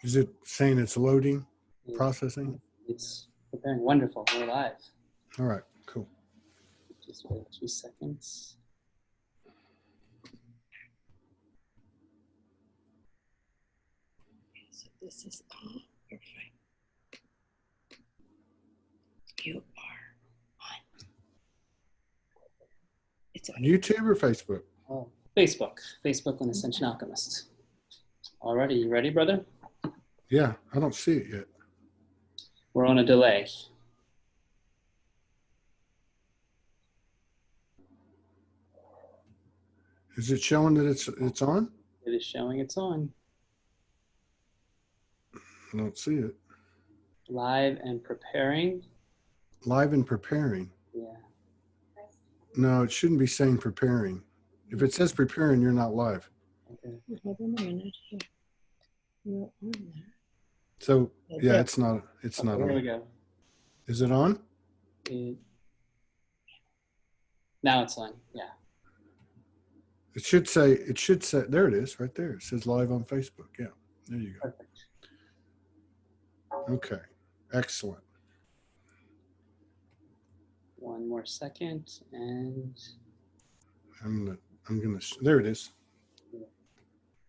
Is it saying it's loading, Yeah. processing? It's preparing. Wonderful. We're live. All right, cool. Just wait 2 seconds. So this is all perfect. You are on. It's On YouTube or Facebook? Oh, Facebook on Ascension Alchemists. Alrighty, you ready, brother? Yeah, I don't see it yet. We're on a delay. Is it showing that it's on? It is showing it's on. I don't see it. Live and preparing. Live and preparing. Yeah. No, it shouldn't be saying preparing. If it says preparing, you're not live. Okay. Hold on a minute here. You're on there. So yeah, it's not Okay, on. here we go. Is it on? Now it's on. Yeah. It should say, there it is, right there. It says live on Facebook. Yeah, there you go. Perfect. Okay, excellent. One more second, and I'm gonna, there it is.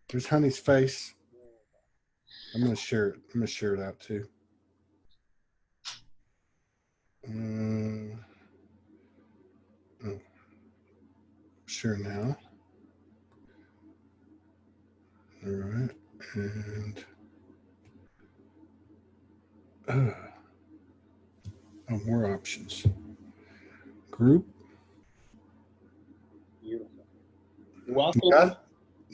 There's Honey's face. I'm gonna share it. I'm gonna share it out too. Oh, share now. All right, and oh, more options. Group. beautiful. Welcome. Yeah.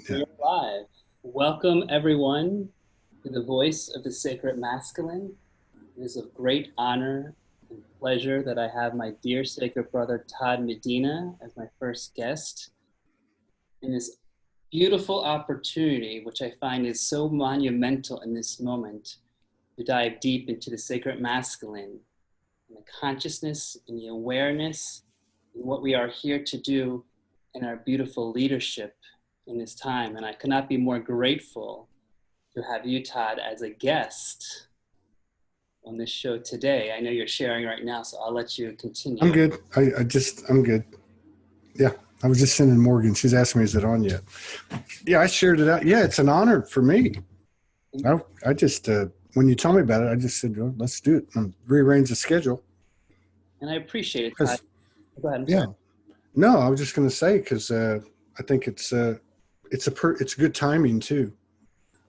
We're live. Welcome, everyone, to the voice of the sacred masculine. It is of great honor and pleasure that I have my dear sacred brother, Todd Medina, as my first guest in this beautiful opportunity, which I find is so monumental in this moment, to dive deep into the sacred masculine and the consciousness and the awareness and what we are here to do in our beautiful leadership in this time. And I could not be more grateful to have you, Todd, as a guest on this show today. I know you're sharing right now, so I'll let you continue. I'm good. I'm good. Yeah, I was just sending Morgan. She's asking me, is it on yet? Yeah, I shared it out. Yeah, it's an honor for me. I just, when you told me about it, I just said, well, let's do it. Rearrange the schedule. And I appreciate it, Todd. Go ahead. I'm yeah. sorry. No, I was just going to say, because I think it's good timing too.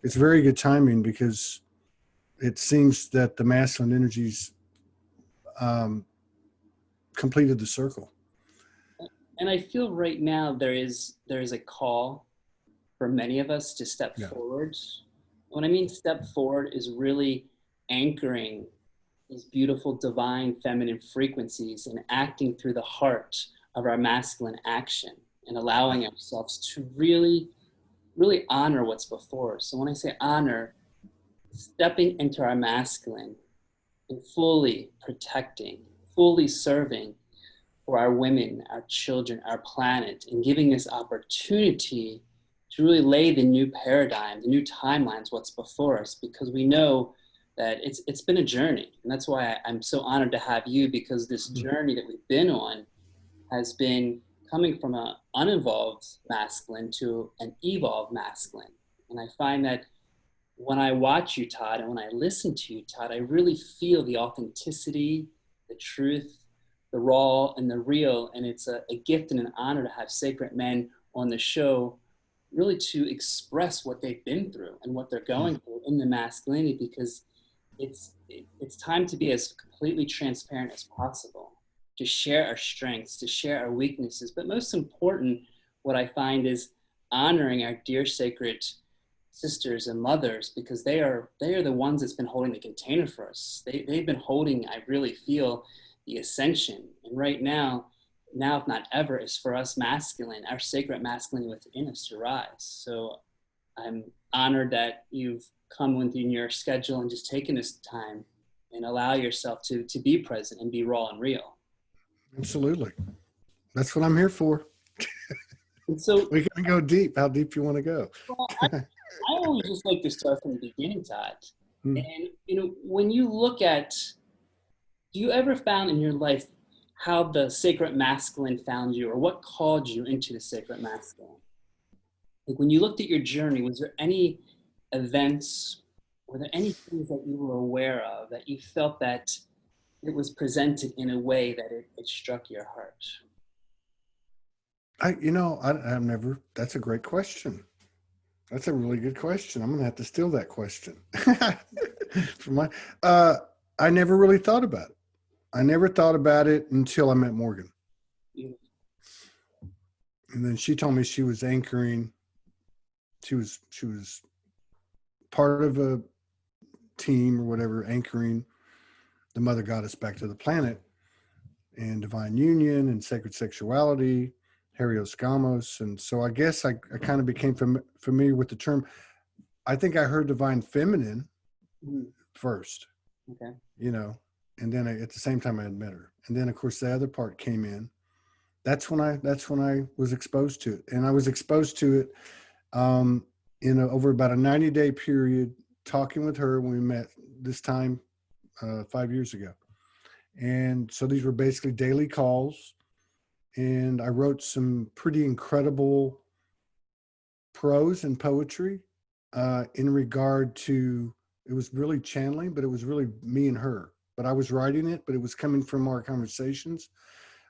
It's very good timing because it seems that the masculine energies completed the circle. And I feel right now there is a call for many of us to step forward. When I mean step forward is really anchoring these beautiful divine feminine frequencies and acting through the heart of our masculine action and allowing ourselves to really, really honor what's before us. So when I say honor, stepping into our masculine and fully protecting, fully serving for our women, our children, our planet, and giving this opportunity to really lay the new paradigm, the new timelines, what's before us, because we know that it's been a journey. And that's why I'm so honored to have you, because this journey that we've been on has been coming from an uninvolved masculine to an evolved masculine. And I find that when I watch you, Todd, and when I listen to you, Todd, I really feel the authenticity, the truth, the raw and the real. And it's a gift and an honor to have sacred men on the show, really to express what they've been through and what they're going through in the masculinity, because it's time to be as completely transparent as possible, to share our strengths, to share our weaknesses. But most important, what I find is honoring our dear sacred sisters and mothers, because they are the ones that's been holding the container for us. They've been holding, I really feel, the ascension. And right now if not ever, is for us masculine, our sacred masculine within us to rise. So I'm honored that you've come within your schedule and just taken this time and allow yourself to be present and be raw and real. Absolutely. That's what I'm here for. And so we can go deep, how deep you want to go. well, I always just like to start from the beginning, Todd. Hmm. And, when you look at, do you ever found in your life how the sacred masculine found you, or what called you into the sacred masculine? Like when you looked at your journey, was there any events, were there any things that you were aware of that you felt that it was presented in a way that it struck your heart? I've never, that's a great question. That's a really good question. I'm going to have to steal that question from I never really thought about it. I never thought about it until I met Morgan. You- And then she told me she was anchoring. She was part of a team or whatever, anchoring the mother goddess back to the planet, and divine union and sacred sexuality, Helios Gamos. And so I guess I kind of became familiar with the term. I think I heard divine feminine Mhm. first, Okay. and then at the same time I had met her. And then of course the other part came in. That's when I was exposed to it. And I was exposed to it over about a 90-day period, talking with her when we met this time 5 years ago. And so these were basically daily calls. And I wrote some pretty incredible prose and poetry in regard to, it was really channeling, but it was really me and her. But I was writing it, but it was coming from our conversations,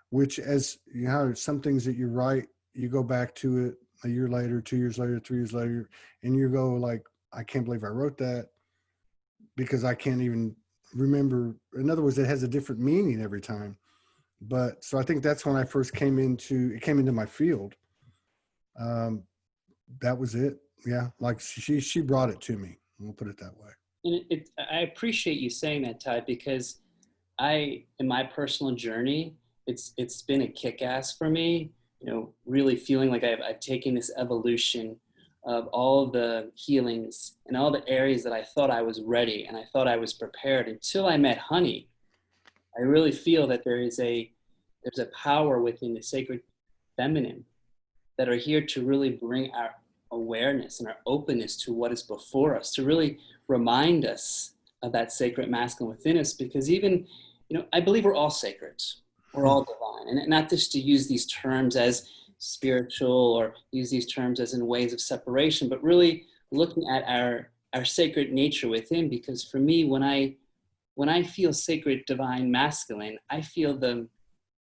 which, as you know, some things that you write, you go back to it a year later, 2 years later, 3 years later, and you go like, I can't believe I wrote that, because I can't even remember. In other words, it has a different meaning every time. But so I think that's when I first came into my field. Um, that was it. Yeah. Like she brought it to me. We'll put it that way. And I appreciate you saying that, Todd, because in my personal journey, it's been a kick-ass for me, really feeling like I've taken this evolution of all the healings and all the areas that I thought I was ready and I thought I was prepared until I met Honey. I really feel that there's a power within the sacred feminine that are here to really bring our awareness and our openness to what is before us, to really remind us of that sacred masculine within us. Because even, I believe we're all sacred, we're all divine, and not just to use these terms as spiritual or use these terms as in ways of separation, but really looking at our sacred nature within. Because for me, when I feel sacred divine masculine, I feel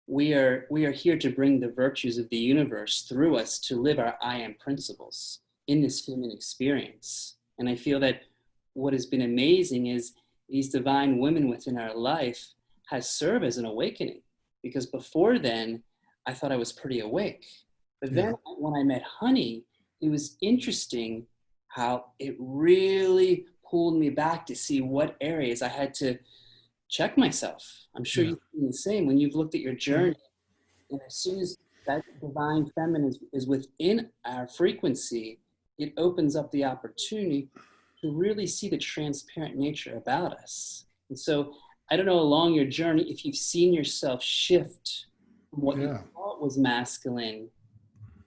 we are here to bring the virtues of the universe through us to live our I am principles in this human experience. And I feel that what has been amazing is these divine women within our life has served as an awakening, because before then I thought I was pretty awake. But then when I met Honey, it was interesting how it really pulled me back to see what areas I had to check myself. I'm sure you've been the same when you've looked at your journey. And as soon as that divine feminine is within our frequency, it opens up the opportunity to really see the transparent nature about us. And so I don't know, along your journey, if you've seen yourself shift from what you thought was masculine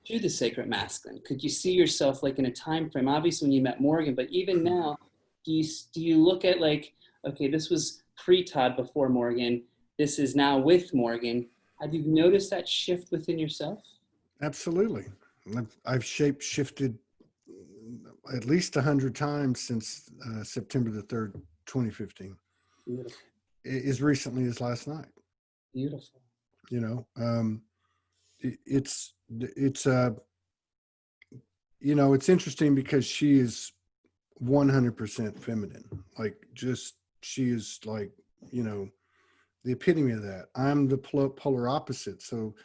to the sacred masculine. Could you see yourself like in a time frame, obviously when you met Morgan, but even now, do you look at like, okay, this was pre-Todd before Morgan, this is now with Morgan. Have you noticed that shift within yourself? Absolutely. I've shape shifted at least 100 times since September the 3rd, 2015. Beautiful. As recently as last night. Beautiful. It's it's interesting because she is 100% feminine. Like, just, she is like, the epitome of that. I'm the polar opposite. So,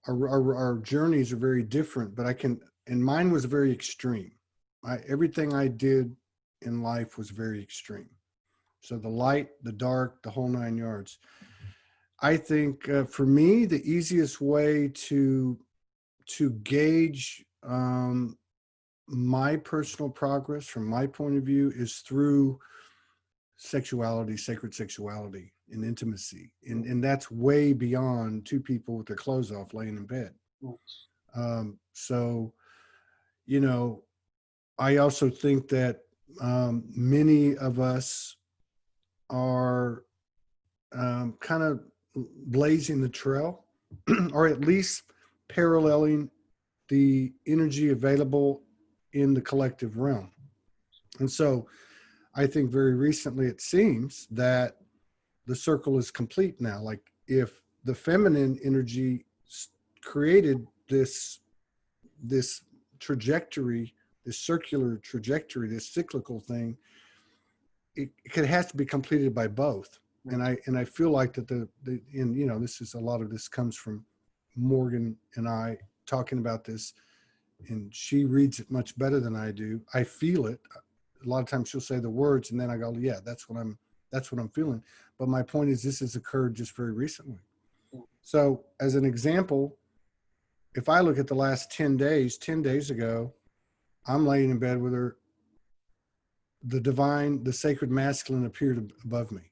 our journeys are very different, but and mine was very extreme. Everything I did in life was very extreme. So the light, the dark, the whole 9 yards. I think for me, the easiest way to gauge my personal progress from my point of view is through sexuality, sacred sexuality, and intimacy. And that's way beyond two people with their clothes off laying in bed. So, I also think that many of us are kind of blazing the trail, or at least paralleling the energy available in the collective realm. And so I think very recently it seems that the circle is complete now. Like if the feminine energy created this trajectory, this circular trajectory, this cyclical thing, it has to be completed by both. And I feel like that and you know, this is a lot of this comes from Morgan and I talking about this, and she reads it much better than I do. I feel it. A lot of times she'll say the words and then I go, yeah, that's what I'm feeling. But my point is this has occurred just very recently. So as an example, if I look at the last 10 days ago, I'm laying in bed with her. The sacred masculine appeared above me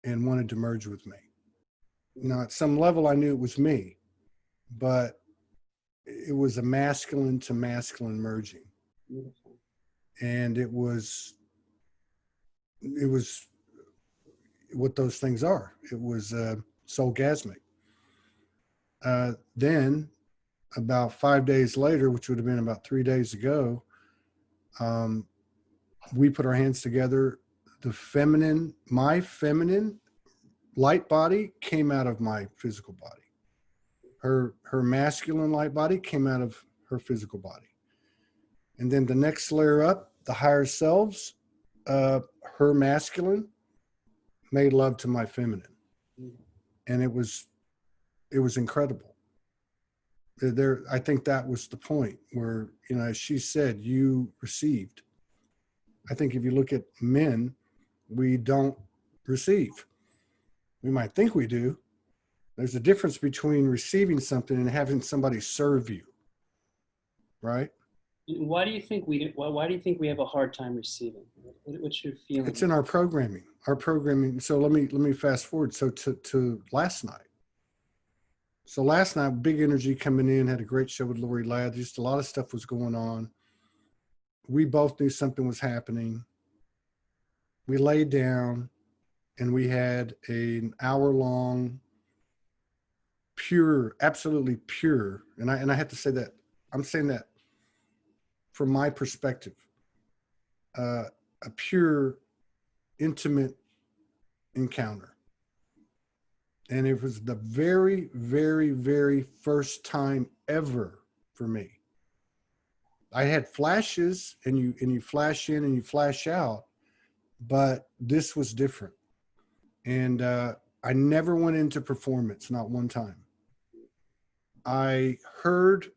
and wanted to merge with me. Now, at some level, I knew it was me, but it was a masculine to masculine merging. Beautiful. And it was what those things are. It was soulgasmic. Then about 5 days later, which would have been about 3 days ago, we put our hands together. My feminine light body came out of my physical body. Her masculine light body came out of her physical body. And then the next layer up, the higher selves, her masculine made love to my feminine. And it was incredible. I think that was the point where, you know, as she said, you received. I think if you look at men, we don't receive. We might think we do. There's a difference between receiving something and having somebody serve you, right? Why do you think why do you think we have a hard time receiving? What's your feeling? It's in our programming. So let me fast forward. So to last night. So last night, big energy coming in, had a great show with Lori Ladd. Just a lot of stuff was going on. We both knew something was happening. We laid down and we had an hour-long, pure, absolutely pure. And I have to say that, I'm saying that from my perspective, a pure, intimate encounter. And it was the very, very, very first time ever for me. I had flashes, and you flash in and you flash out, but this was different. And I never went into performance, not one time. I heard,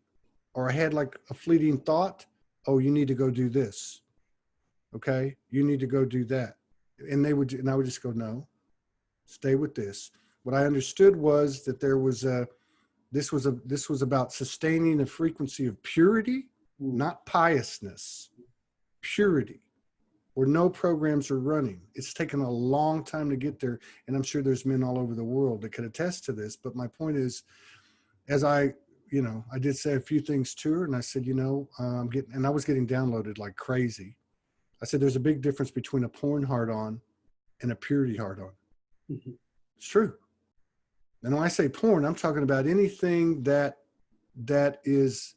or I had like a fleeting thought, oh, you need to go do this. Okay, you need to go do that. And I would just go, no, stay with this. What I understood was that this was about sustaining a frequency of purity, not piousness, purity, where no programs are running. It's taken a long time to get there. And I'm sure there's men all over the world that could attest to this. But my point is, as I did say a few things to her, and I said, I was getting downloaded like crazy. I said, there's a big difference between a porn hard-on and a purity hard-on. Mm-hmm. It's true. And when I say porn, I'm talking about anything that is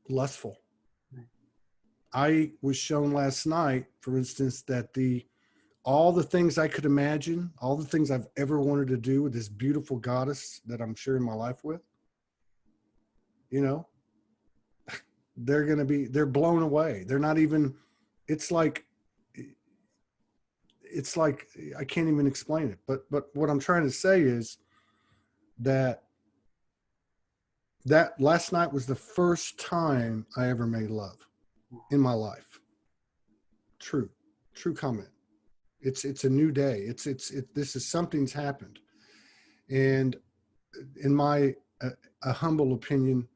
lustful. I was shown last night, for instance, that all the things I could imagine, all the things I've ever wanted to do with this beautiful goddess that I'm sharing my life with, they're blown away. They're not even, it's like I can't even explain it. But what I'm trying to say is that last night was the first time I ever made love in my life. True comment. It's a new day. This is something's happened. And in my a humble opinion,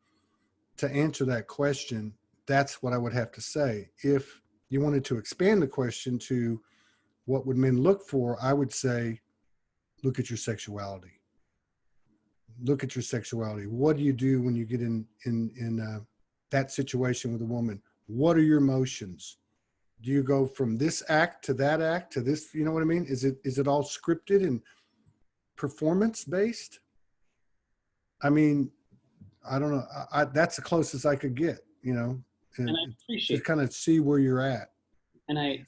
to answer that question, that's what I would have to say. If you wanted to expand the question to what would men look for, I would say, look at your sexuality. look at your sexuality? What do you do when you get in that situation with a woman? What are your emotions? Do you go from this act to that act to this? You know what I mean? Is it all scripted and performance based? I mean, I don't know. That's the closest I could get, you know, And I to appreciate kind of see where you're at. and I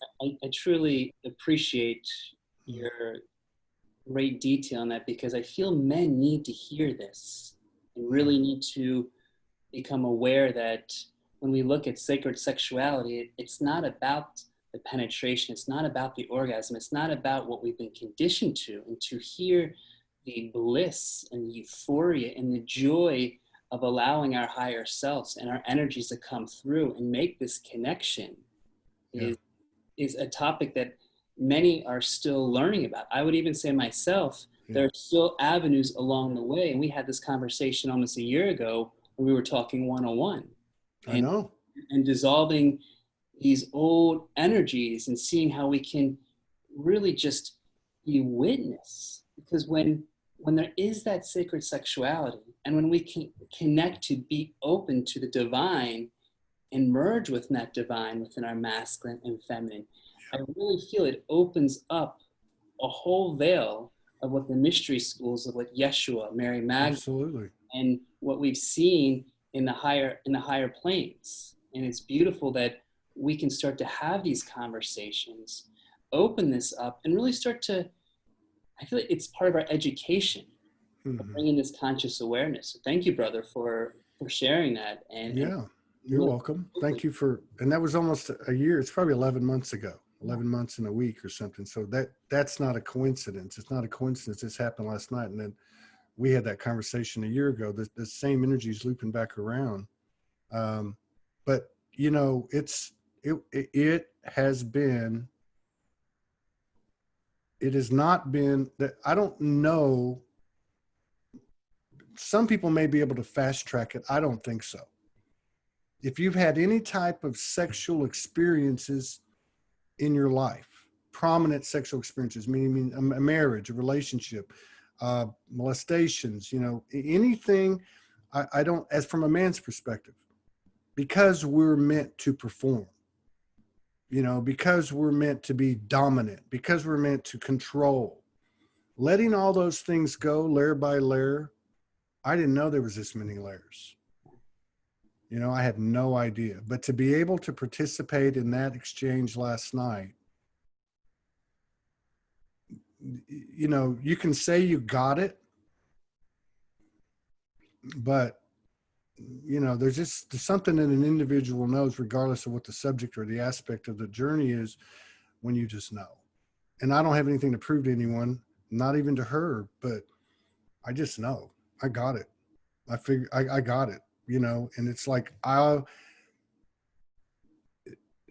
truly appreciate your great detail on that, because I feel men need to hear this and really need to become aware that when we look at sacred sexuality, it's not about the penetration, it's not about the orgasm, it's not about what we've been conditioned to, and to hear the bliss and the euphoria and the joy of allowing our higher selves and our energies to come through and make this connection is a topic that many are still learning about. I would even say myself, there are still avenues along the way. And we had this conversation almost a year ago when we were talking 101. I know. And dissolving these old energies and seeing how we can really just be witness. Because when there is that sacred sexuality, and when we can connect to be open to the divine and merge with that divine within our masculine and feminine, I really feel it opens up a whole veil of what the mystery schools of like Yeshua, Mary Magdalene, Absolutely, and what we've seen in the higher planes. And it's beautiful that we can start to have these conversations, open this up, and really start to, I feel like it's part of our education, of bringing this conscious awareness. So thank you, brother, for sharing that. And you're welcome. Thank you and that was almost a year. It's probably 11 months ago, 11 months in a week or something. So that's not a coincidence. It's not a coincidence. This happened last night. And then we had that conversation a year ago. The same energy is looping back around. But you know, it has not been that, I don't know. Some people may be able to fast track it. I don't think so. If you've had any type of sexual experiences in your life, prominent sexual experiences, meaning a marriage, a relationship, molestations, you know, anything, I don't, as from a man's perspective, because we're meant to perform, you know, because we're meant to be dominant, because we're meant to control, letting all those things go layer by layer. I didn't know there was this many layers. You know, I had no idea. But to be able to participate in that exchange last night, you know, you can say you got it, but, you know, there's something that an individual knows, regardless of what the subject or the aspect of the journey is, when you just know. And I don't have anything to prove to anyone, not even to her, but I just know. I got it. I figure I got it. You know, and it's like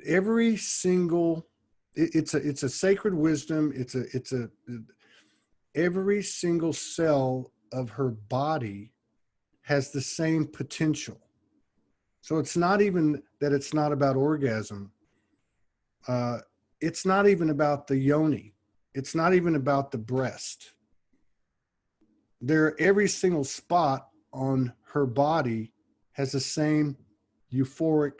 every single, it's a sacred wisdom. Every single cell of her body has the same potential. So it's not even that it's not about orgasm. It's not even about the yoni. It's not even about the breast. Every single spot on her body has the same euphoric,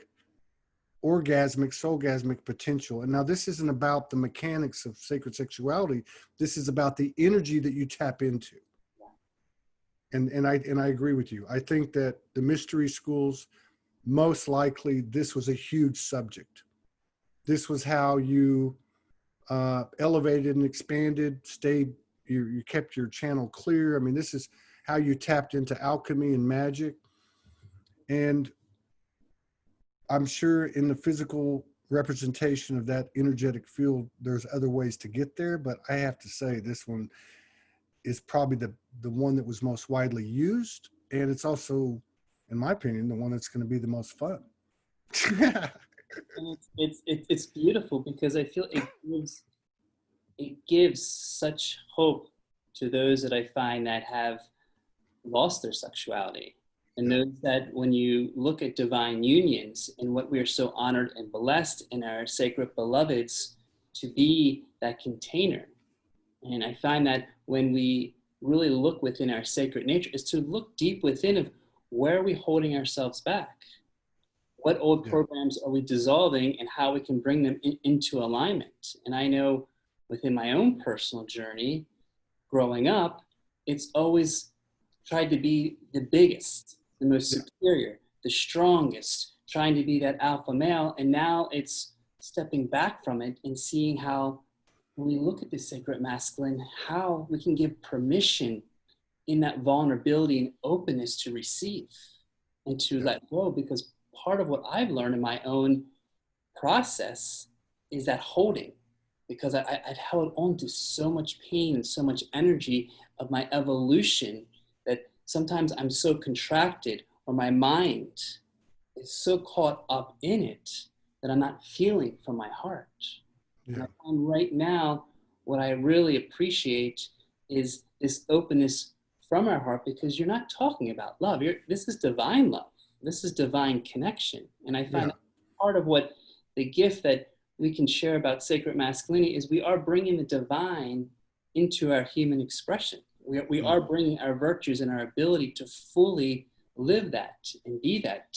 orgasmic, soulgasmic potential. And now this isn't about the mechanics of sacred sexuality. This is about the energy that you tap into. And I agree with you. I think that the mystery schools, most likely, this was a huge subject. This was how you elevated and expanded, you kept your channel clear. I mean, this is how you tapped into alchemy and magic. And I'm sure in the physical representation of that energetic field, there's other ways to get there. But I have to say, this one is probably the one that was most widely used. And it's also, in my opinion, the one that's going to be the most fun. And it's beautiful, because I feel it gives such hope to those that I find that have lost their sexuality. And those that, when you look at divine unions and what we are so honored and blessed in our sacred beloveds to be that container. And I find that when we really look within our sacred nature is to look deep within of where are we holding ourselves back? What old programs are we dissolving, and how we can bring them into alignment? And I know within my own personal journey, growing up, it's always tried to be the biggest, the most superior, the strongest, trying to be that alpha male. And now it's stepping back from it and seeing how, when we look at the sacred masculine, how we can give permission in that vulnerability and openness to receive and to let go. Because part of what I've learned in my own process is that holding, because I've held on to so much pain and so much energy of my evolution that sometimes I'm so contracted, or my mind is so caught up in it that I'm not feeling from my heart. And I find right now, what I really appreciate is this openness from our heart, because you're not talking about love. This is divine love. This is divine connection. And I find that part of what the gift that we can share about sacred masculinity is we are bringing the divine into our human expression. We are bringing our virtues and our ability to fully live that and be that,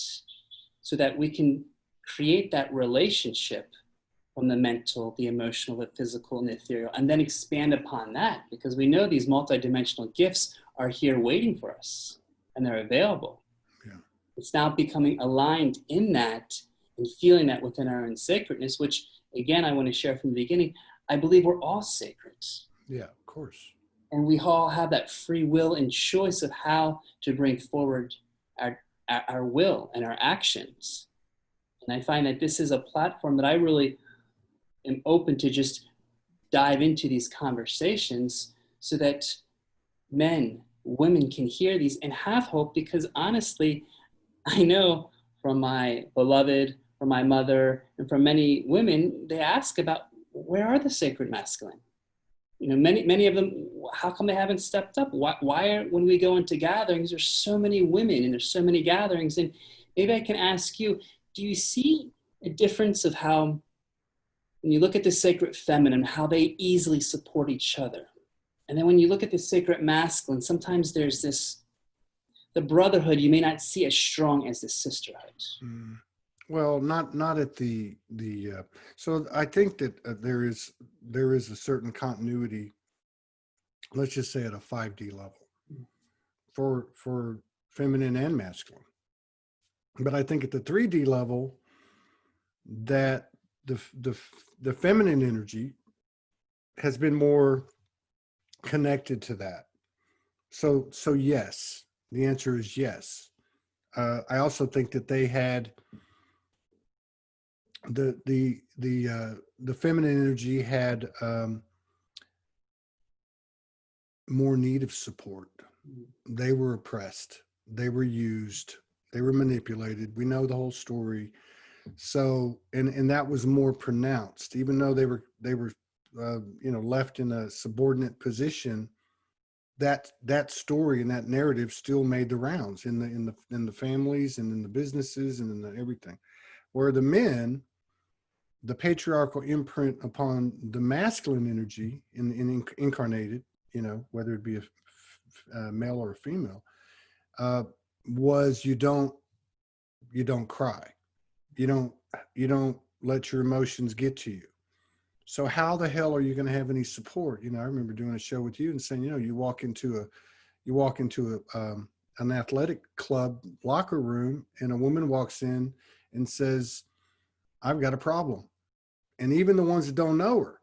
so that we can create that relationship from the mental, the emotional, the physical, and the ethereal, and then expand upon that, because we know these multidimensional gifts are here waiting for us and they're available. It's now becoming aligned in that and feeling that within our own sacredness, which again, I want to share from the beginning. I believe we're all sacred. Yeah, of course. And we all have that free will and choice of how to bring forward our will and our actions. And I find that this is a platform that I really am open to just dive into these conversations, so that men, women can hear these and have hope. Because honestly, I know from my beloved, from my mother, and from many women, they ask about, where are the sacred masculine? You know, many of them, how come they haven't stepped up? Why are, when we go into gatherings, there's so many women and there's so many gatherings? And maybe I can ask you, do you see a difference of how, when you look at the sacred feminine, how they easily support each other? And then when you look at the sacred masculine, sometimes there's this, the brotherhood you may not see as strong as the sisterhood. Well, not at the so I think that there is a certain continuity, let's just say at a 5D level, for feminine and masculine. But I think at the 3D level, that the feminine energy has been more connected to that. So yes, the answer is yes. I also think that they had the feminine energy had more need of support. They were oppressed. They were used. They were manipulated. We know the whole story. So, and that was more pronounced, even though they were left in a subordinate position. That story and that narrative still made the rounds in the families and in the businesses and in the everything. Where the men, the patriarchal imprint upon the masculine energy incarnated, whether it be a male or a female, was you don't cry, you don't let your emotions get to you. So how the hell are you going to have any support? I remember doing a show with you and saying, you walk into an athletic club locker room, and a woman walks in and says, I've got a problem. And even the ones that don't know her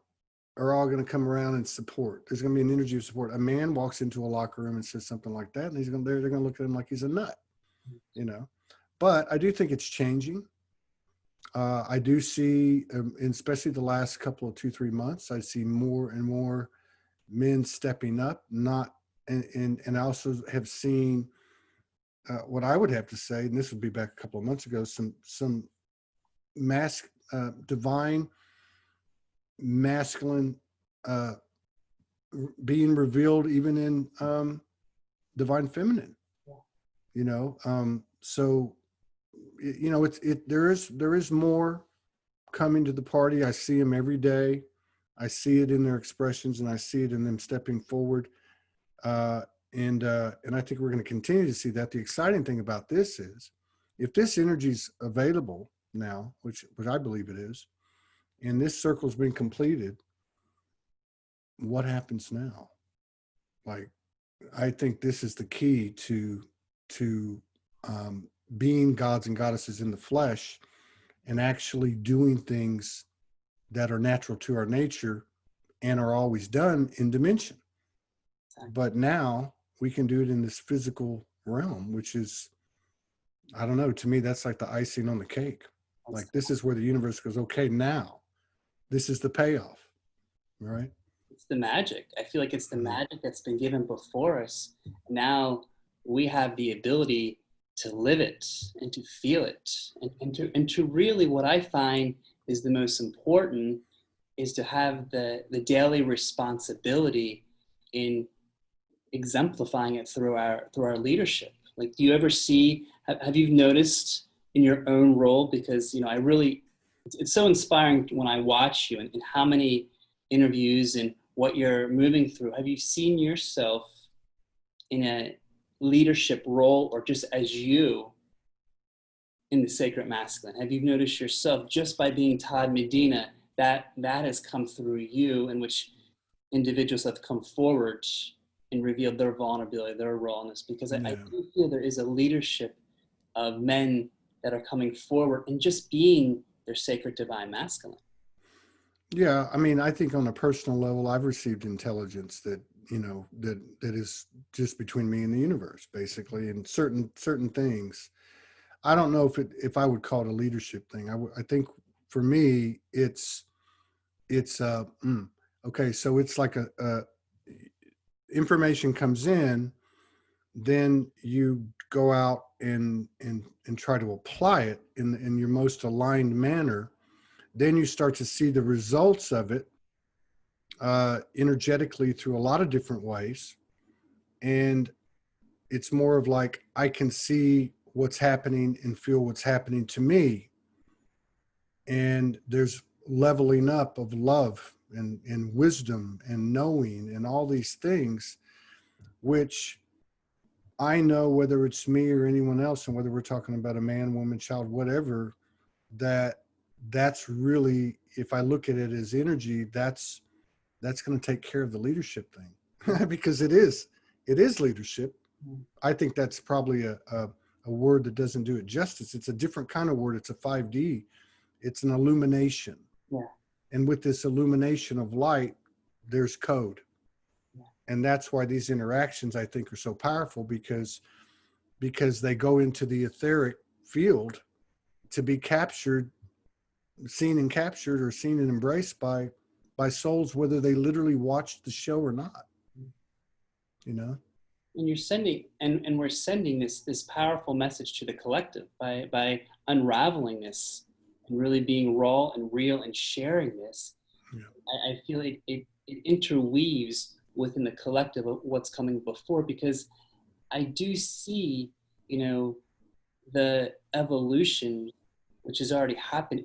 are all going to come around and support. There's going to be an energy of support. A man walks into a locker room and says something like that, and they're going to look at him like he's a nut, But I do think it's changing. I do see, especially the last couple of 2-3 months, I see more and more men stepping up. And I also have seen what I would have to say, and this would be back a couple of months ago, some divine masculine being revealed even in divine feminine. So there is more coming to the party. I see them every day. I see it in their expressions, and I see it in them stepping forward. And I think we're going to continue to see that. The exciting thing about this is, if this energy is available now, which I believe it is, and this circle's been completed, what happens now? Like, I think this is the key to being gods and goddesses in the flesh, and actually doing things that are natural to our nature and are always done in dimension. But now we can do it in this physical realm, which is, I don't know, to me, that's like the icing on the cake. Like, this is where the universe goes, okay, now this is the payoff, right? It's the magic. I feel like it's the magic that's been given before us. Now we have the ability to live it and to feel it, and to really, what I find is the most important is to have the daily responsibility in exemplifying it through our leadership. Like, do you ever see, have you noticed in your own role? Because, you know, I really, it's so inspiring when I watch you, and how many interviews and what you're moving through. Have you seen yourself in a leadership role, or just as you in the sacred masculine? Have you noticed yourself just by being Todd Medina, that has come through you, in which individuals have come forward and revealed their vulnerability, their rawness? Because I do feel there is a leadership of men that are coming forward and just being their sacred divine masculine. Yeah, I mean, I think on a personal level, I've received intelligence that, you know, that is just between me and the universe, basically, and certain things. I don't know if I would call it a leadership thing. I think for me, it's okay. So it's like information comes in, then you go out and try to apply it in your most aligned manner. Then you start to see the results of it energetically through a lot of different ways. And it's more of like, I can see what's happening and feel what's happening to me. And there's leveling up of love and wisdom and knowing and all these things, which I know, whether it's me or anyone else, and whether we're talking about a man, woman, child, whatever, that's really, if I look at it as energy, that's going to take care of the leadership thing. Because it is leadership. I think that's probably a word that doesn't do it justice. It's a different kind of word. It's a 5D. It's an illumination. Yeah. And with this illumination of light, there's code. Yeah. And that's why these interactions, I think, are so powerful, because they go into the etheric field to be captured, seen and captured, or seen and embraced by souls, whether they literally watched the show or not. You know? And you're sending, and we're sending this powerful message to the collective by unraveling this and really being raw and real and sharing this. Yeah. I feel it interweaves within the collective of what's coming before, because I do see, you know, the evolution which has already happened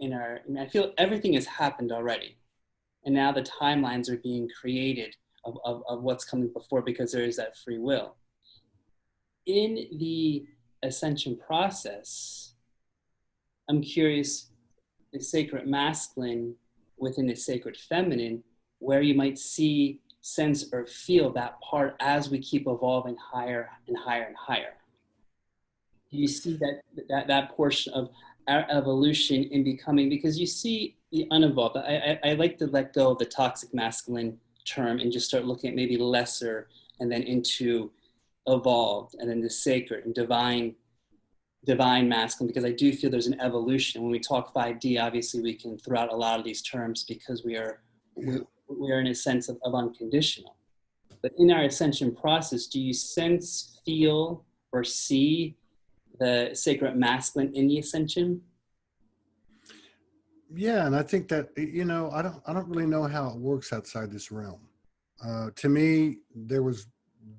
I feel everything has happened already. And now the timelines are being created of what's coming before, because there is that free will. In the ascension process, I'm curious, the sacred masculine within the sacred feminine, where you might see, sense, or feel that part as we keep evolving higher and higher and higher. Do you see that portion of our evolution in becoming, because you see the unevolved? I like to let go of the toxic masculine term and just start looking at maybe lesser, and then into evolved, and then the sacred and divine masculine, because I do feel there's an evolution. When we talk 5D, obviously we can throw out a lot of these terms, because we are in a sense of unconditional. But in our ascension process, do you sense, feel, or see the sacred masculine in the ascension? Yeah, and I think that, you know, I don't really know how it works outside this realm. To me, there was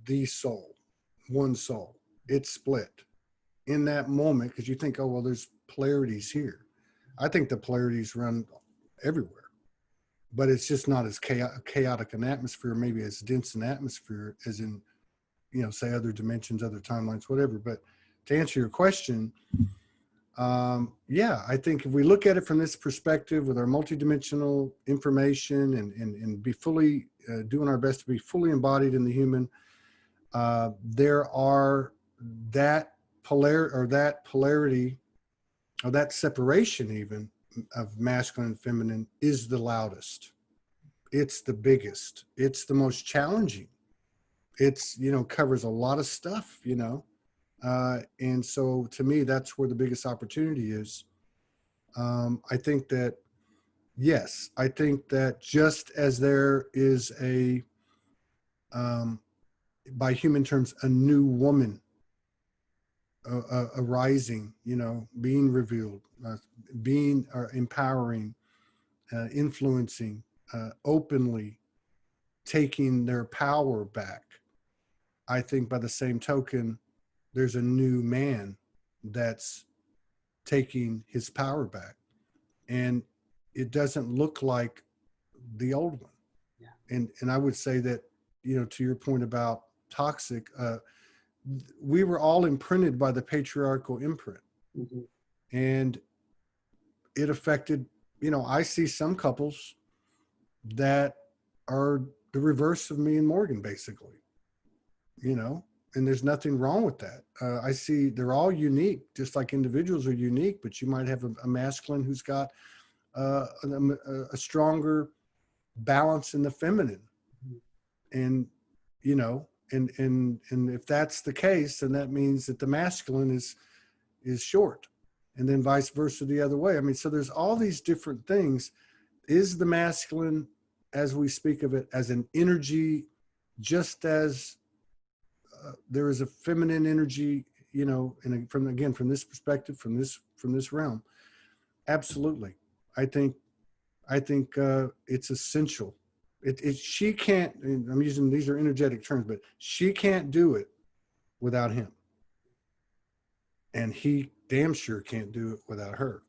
the soul, one soul. It split in that moment, because you think, oh, well, there's polarities here. I think the polarities run everywhere, but it's just not as chaotic an atmosphere, maybe as dense an atmosphere as in say other dimensions, other timelines, whatever. But to answer your question, yeah, I think if we look at it from this perspective with our multidimensional information and be fully doing our best to be fully embodied in the human, there are that polarity or that separation even of masculine and feminine is the loudest. It's the biggest. It's the most challenging. It's, covers a lot of stuff, and so to me, that's where the biggest opportunity is. I think that, yes, I think that just as there is by human terms, a new woman arising, being revealed, being empowering, influencing, openly taking their power back. I think by the same token, there's a new man that's taking his power back. And it doesn't look like the old one. Yeah. And I would say that, to your point about toxic, we were all imprinted by the patriarchal imprint. Mm-hmm. And it affected, I see some couples that are the reverse of me and Morgan, basically, and there's nothing wrong with that. I see they're all unique, just like individuals are unique, but you might have a masculine who's got a stronger balance in the feminine. And, and if that's the case, then that means that the masculine is short, and then vice versa the other way. I mean, so there's all these different things. Is the masculine, as we speak of it, as an energy, just as there is a feminine energy, and from this perspective, from this realm, absolutely. I think it's essential. She can't. I'm using, these are energetic terms, but she can't do it without him, and he damn sure can't do it without her.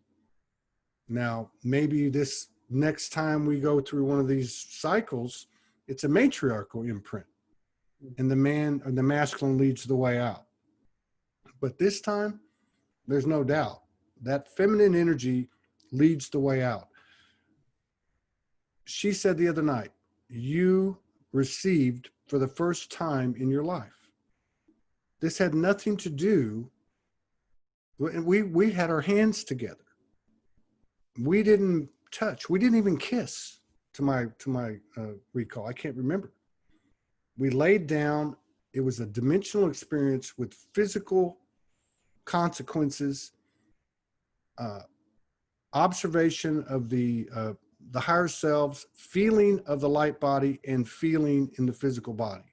Now, maybe this next time we go through one of these cycles, it's a matriarchal imprint, and the man or the masculine leads the way out. But this time, there's no doubt that feminine energy leads the way out. She said the other night, you received for the first time in your life. This had nothing to do, we had our hands together. We didn't touch. We didn't even kiss, to my recall. I can't remember. We laid down. It was a dimensional experience with physical consequences, observation of the higher selves, feeling of the light body, and feeling in the physical body.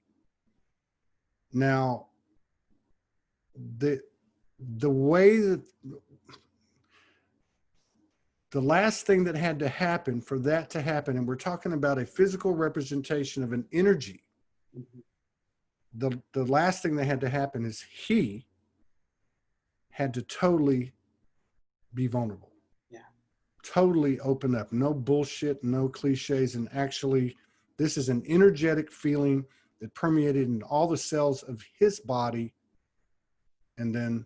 Now, the way that the last thing that had to happen for that to happen, and we're talking about a physical representation of an energy, the last thing that had to happen is he had to totally be vulnerable. Yeah. Totally open up. No bullshit, no cliches. And actually, this is an energetic feeling that permeated in all the cells of his body. And then,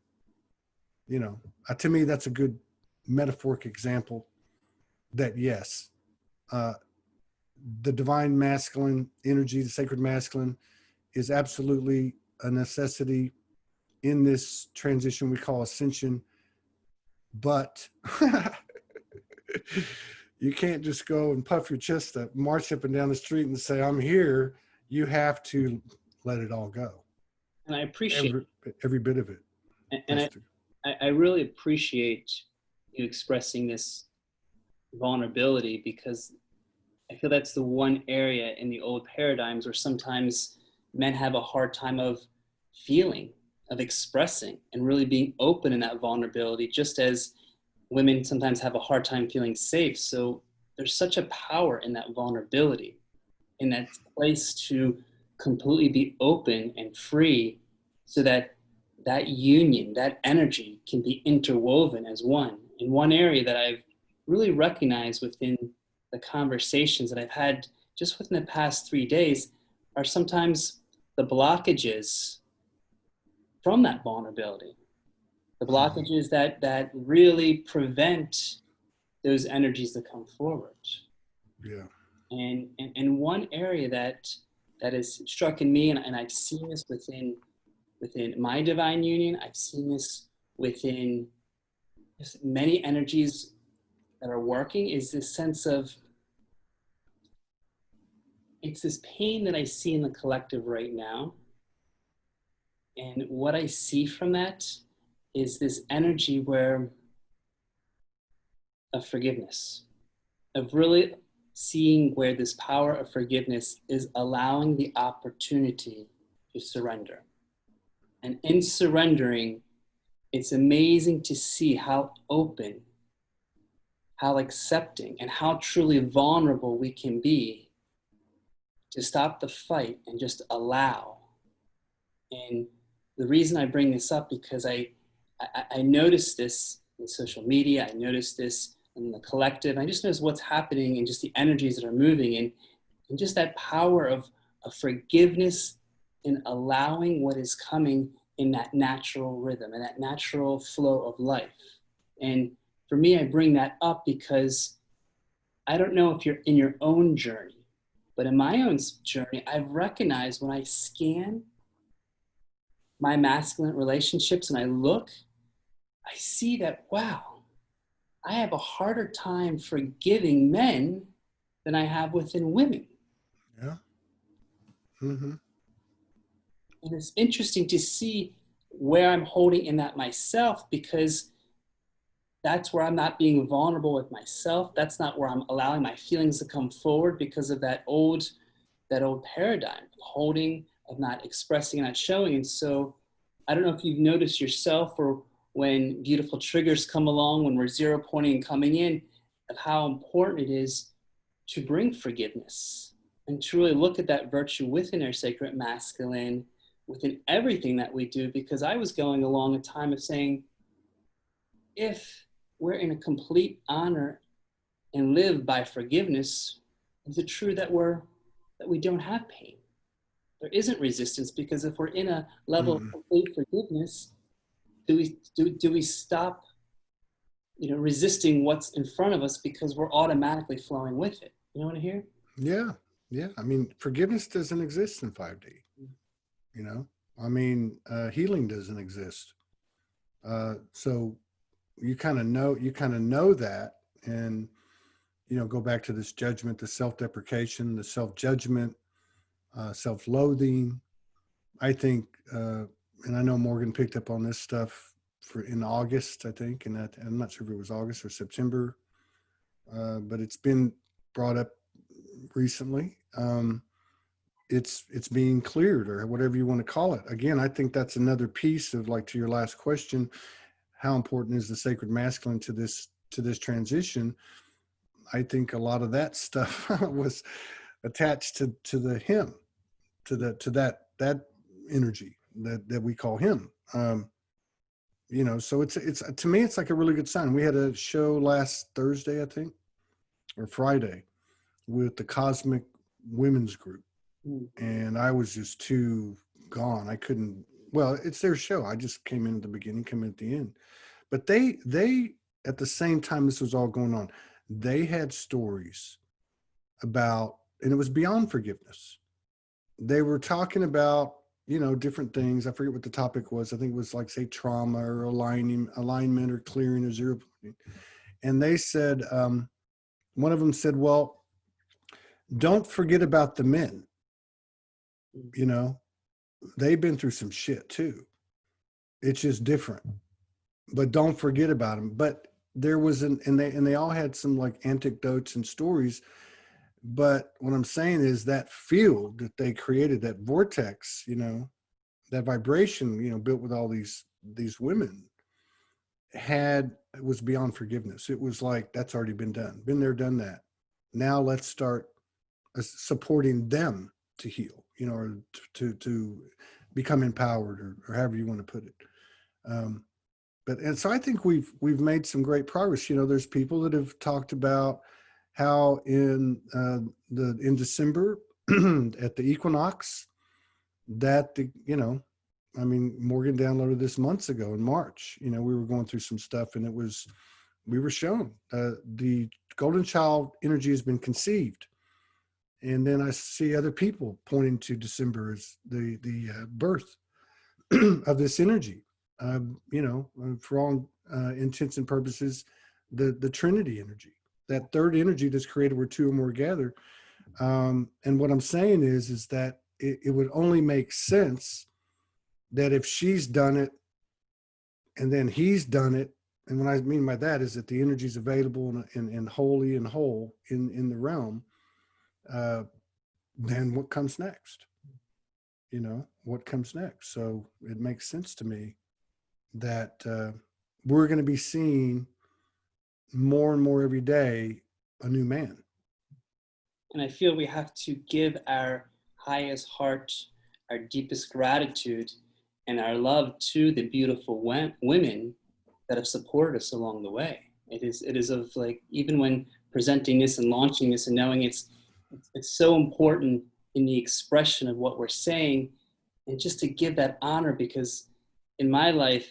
to me, that's a good metaphoric example that, yes, the divine masculine energy, the sacred masculine, is absolutely a necessity in this transition we call ascension. But you can't just go and puff your chest up, march up and down the street and say, I'm here. You have to let it all go. And I appreciate every bit of it. And I really appreciate you expressing this vulnerability, because I feel that's the one area in the old paradigms where sometimes men have a hard time of feeling, of expressing, and really being open in that vulnerability, just as women sometimes have a hard time feeling safe. So there's such a power in that vulnerability, in that place to completely be open and free, so that that union, that energy can be interwoven as one. In one area that I've really recognized within the conversations that I've had just within the past 3 days are sometimes the blockages from that vulnerability, the blockages that really prevent those energies to come forward. Yeah. And one area that has struck in me, and I've seen this within my divine union, I've seen this within just many energies that are working, is this sense of, it's this pain that I see in the collective right now. And what I see from that is this energy where of forgiveness, of really seeing where this power of forgiveness is allowing the opportunity to surrender. And in surrendering, it's amazing to see how open, how accepting, and how truly vulnerable we can be to stop the fight and just allow. And the reason I bring this up, because I noticed this in social media, I noticed this in the collective, I just noticed what's happening and just the energies that are moving, and just that power of forgiveness and allowing what is coming in that natural rhythm and that natural flow of life. And for me, I bring that up because I don't know if you're in your own journey, but in my own journey, I've recognized when I scan my masculine relationships and I look, I see that, wow, I have a harder time forgiving men than I have within women. Yeah. Mm-hmm. And it's interesting to see where I'm holding in that myself, because that's where I'm not being vulnerable with myself. That's not where I'm allowing my feelings to come forward because of that old paradigm of holding, of not expressing and not showing. And so I don't know if you've noticed yourself, or when beautiful triggers come along, when we're zero pointing and coming in, of how important it is to bring forgiveness and truly look at that virtue within our sacred masculine, within everything that we do. Because I was going along a time of saying, if we're in a complete honor and live by forgiveness, is it true that we don't have pain? There isn't resistance, because if we're in a level of complete forgiveness, do we stop, resisting what's in front of us because we're automatically flowing with it? You know what I hear? Yeah. Yeah. I mean, forgiveness doesn't exist in 5D. Healing doesn't exist. So you kind of know that, and, go back to this judgment, the self-deprecation, the self-judgment, self-loathing. I think, and I know Morgan picked up on this stuff in August, I think, and I'm not sure if it was August or September, but it's been brought up recently. It's being cleared, or whatever you want to call it. Again, I think that's another piece of, like, to your last question, how important is the sacred masculine to this transition? I think a lot of that stuff was attached to the him, to that energy that we call him. So it's to me, it's like a really good sign. We had a show last Thursday, I think, or Friday, with the Cosmic Women's Group. And I was just too gone. I couldn't, well, it's their show. I just came in at the beginning, came in at the end. But they at the same time this was all going on, they had stories about, and it was beyond forgiveness. They were talking about, different things. I forget what the topic was. I think it was, like, say, trauma or alignment or clearing or zero pointing. And they said, one of them said, well, don't forget about the men. They've been through some shit too. It's just different, but don't forget about them. But there was and they all had some, like, anecdotes and stories. But what I'm saying is that field that they created, that vortex, that vibration, built with all these women, it was beyond forgiveness. It was like, that's already been done, been there, done that. Now let's start supporting them to heal, or to become empowered, or however you want to put it. And so I think we've made some great progress. There's people that have talked about how in December at the equinox, that the, you know, I mean, Morgan downloaded this months ago in March. You know, we were going through some stuff, and we were shown the golden child energy has been conceived. And then I see other people pointing to December as the birth of this energy. You know, for all intents and purposes, the Trinity energy, that third energy that's created where two or more gather. And what I'm saying is that it would only make sense that if she's done it and then he's done it, and what I mean by that is that the energy is available and holy and whole in the realm, then what comes next? You know, what comes next? So it makes sense to me that we're going to be seeing more and more every day a new man. And I feel we have to give our highest heart, our deepest gratitude, and our love to the beautiful women that have supported us along the way. It is of like, even when presenting this and launching this and knowing it's so important in the expression of what we're saying, and just to give that honor, because in my life,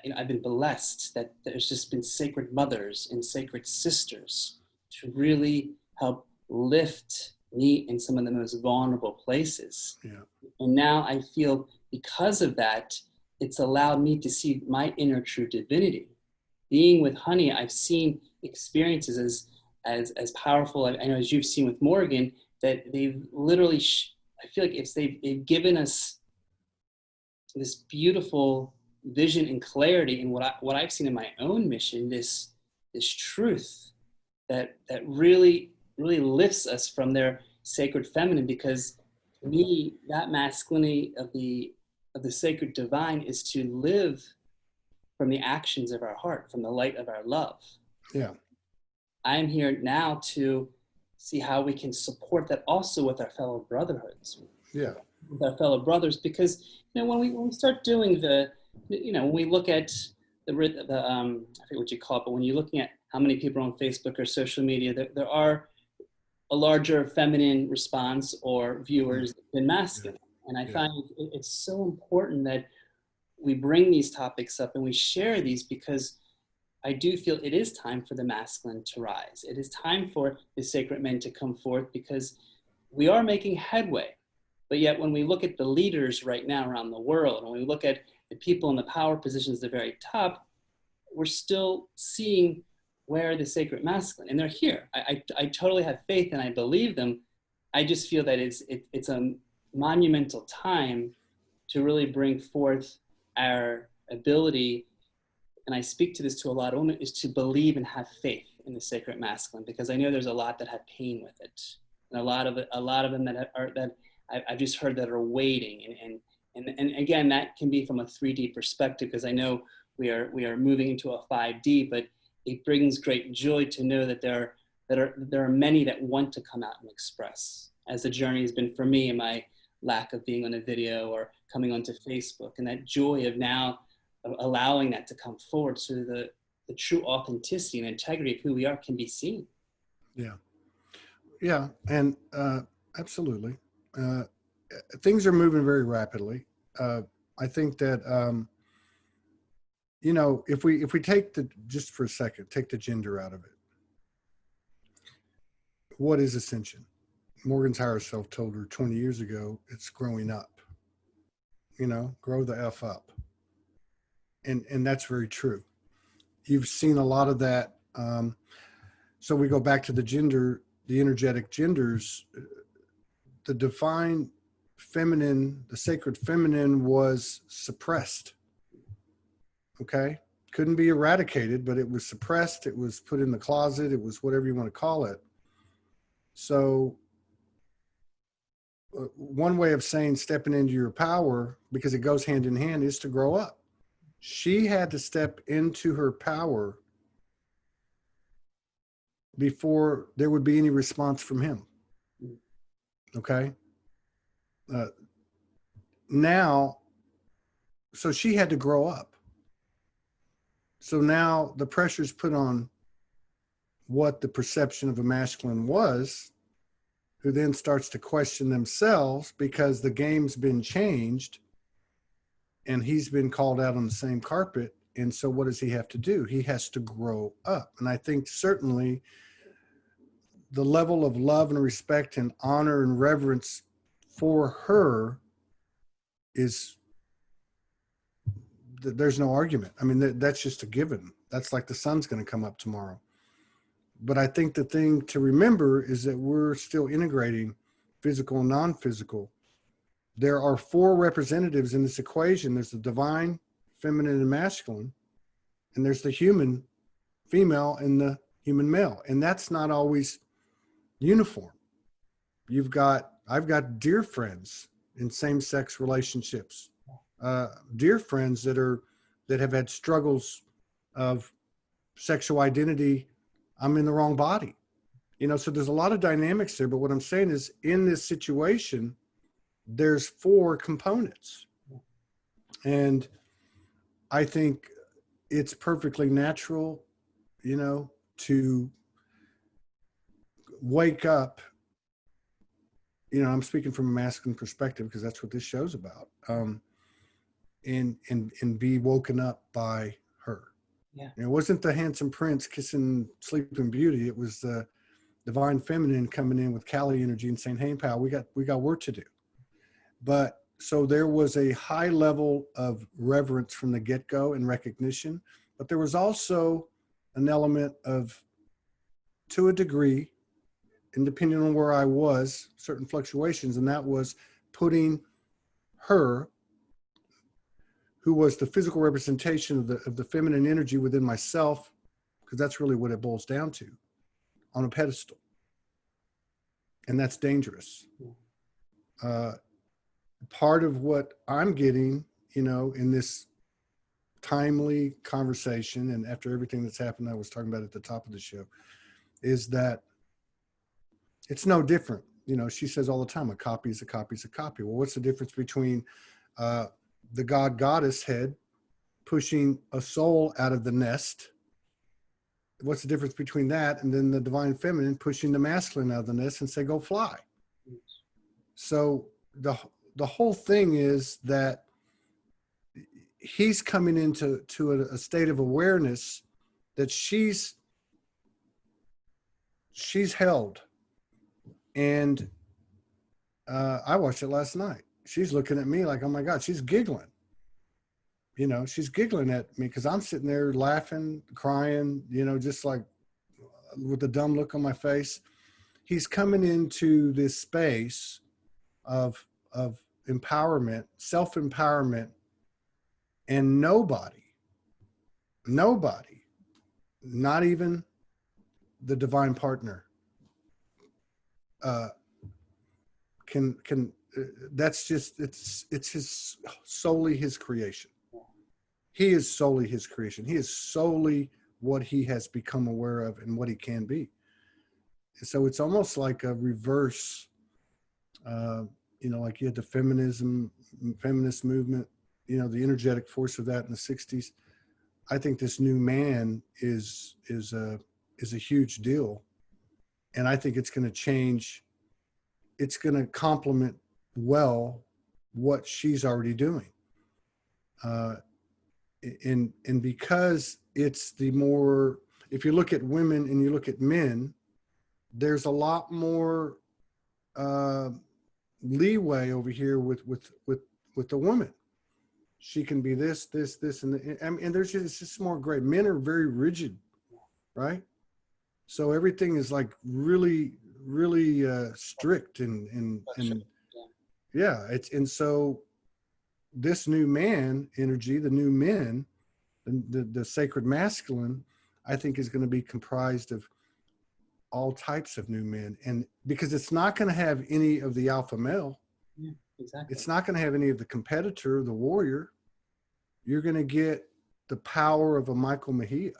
you know, I've been blessed that there's just been sacred mothers and sacred sisters to really help lift me in some of the most vulnerable places. Yeah. And now I feel because of that, it's allowed me to see my inner true divinity. Being with Honey, I've seen experiences as powerful. I know as you've seen with Morgan, that they've literally, I feel like they've given us this beautiful vision and clarity in what I've seen in my own mission, this truth that really lifts us from their sacred feminine, because to me, that masculinity of the sacred divine is to live from the actions of our heart, from the light of our love. Yeah. I'm here now to see how we can support that also with our fellow brotherhoods. Yeah. With our fellow brothers, because you know when we start doing when we look at the I forget what you call it, but when you're looking at how many people are on Facebook or social media, there are a larger feminine response or viewers than masculine. And I find it's so important that we bring these topics up and we share these, because I do feel it is time for the masculine to rise. It is time for the sacred men to come forth, because we are making headway. But yet when we look at the leaders right now around the world, and when we look at the people in the power positions at the very top, we're still seeing where the sacred masculine, and they're here. I totally have faith and I believe them. I just feel that it's a monumental time to really bring forth our ability, and I speak to this to a lot of women, is to believe and have faith in the sacred masculine, because I know there's a lot that have pain with it, and a lot of them that I've just heard that are waiting, and again, that can be from a 3D perspective, because I know we are moving into a 5D, but it brings great joy to know that there are many that want to come out and express, as the journey has been for me in my lack of being on a video or coming onto Facebook, and that joy of now allowing that to come forward, so the true authenticity and integrity of who we are can be seen. Yeah, and absolutely. Things are moving very rapidly. I think that you know, if we take just for a second, take the gender out of it. What is ascension? Morgan's higher self told her 20 years ago, it's growing up. You know, grow the F up. And that's very true. You've seen a lot of that. So we go back to the gender, the energetic genders. The divine feminine, the sacred feminine was suppressed. Okay? Couldn't be eradicated, but it was suppressed. It was put in the closet. It was whatever you want to call it. So one way of saying stepping into your power, because it goes hand in hand, is to grow up. She had to step into her power before there would be any response from him. Okay? Now, so she had to grow up. So now the pressure's put on what the perception of a masculine was, who then starts to question themselves because the game's been changed and he's been called out on the same carpet. And so what does he have to do? He has to grow up. And I think certainly the level of love and respect and honor and reverence for her is, there's no argument. I mean, that's just a given. That's like the sun's going to come up tomorrow. But I think the thing to remember is that we're still integrating physical and non-physical. There are 4 representatives in this equation. There's the divine, feminine, and masculine. And there's the human, female, and the human male. And that's not always uniform. I've got dear friends in same-sex relationships, dear friends that have had struggles of sexual identity. I'm in the wrong body, so there's a lot of dynamics there. But what I'm saying is, in this situation, there's 4 components. And I think it's perfectly natural, to wake up. I'm speaking from a masculine perspective because that's what this show's about. And be woken up by her. Yeah. And it wasn't the handsome prince kissing Sleeping Beauty. It was the divine feminine coming in with Kali energy and saying, "Hey, pal, we got work to do." But so there was a high level of reverence from the get-go and recognition, but there was also an element of, to a degree, and depending on where I was, certain fluctuations, and that was putting her, who was the physical representation of the feminine energy within myself, because that's really what it boils down to, on a pedestal. And that's dangerous. Part of what I'm getting, in this timely conversation, and after everything that's happened, I was talking about at the top of the show, is that it's no different. She says all the time, a copy is a copy is a copy. Well, what's the difference between the god goddess head pushing a soul out of the nest? What's the difference between that and then the divine feminine pushing the masculine out of the nest and say, go fly? So the whole thing is that he's coming into a state of awareness that she's held. And I watched it last night. She's looking at me like, oh my God, she's giggling. She's giggling at me because I'm sitting there laughing, crying, just like with a dumb look on my face. He's coming into this space of empowerment, self-empowerment, and nobody, not even the divine partner, can that's just, it's solely his creation. He is solely his creation. He is solely what he has become aware of and what he can be. So it's almost like a reverse, like you had the feminist movement, the energetic force of that in the 60s. I think this new man is a huge deal. And I think it's going to change. It's going to complement well what she's already doing. And because it's the more, if you look at women and you look at men, there's a lot more leeway over here with the woman. She can be this, and it's just more gray. Men are very rigid, right? So everything is like really strict and yeah. And so this new man energy, the new men, the sacred masculine, I think is going to be comprised of all types of new men. And because it's not going to have any of the alpha male. Yeah, exactly. It's not going to have any of the competitor, the warrior. You're going to get the power of a Michael Mejia.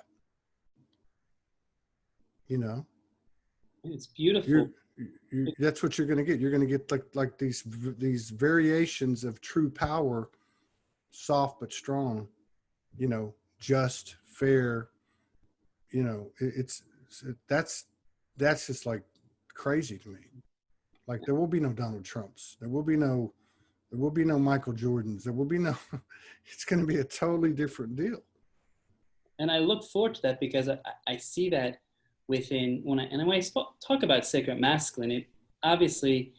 It's beautiful. That's what you're going to get. You're going to get like these variations of true power, soft but strong, just, fair. That's just like crazy to me. Like there will be no Donald Trumps. There will be no Michael Jordans. There will be no, it's going to be a totally different deal. And I look forward to that because I see that within, when I talk about sacred masculine, it obviously,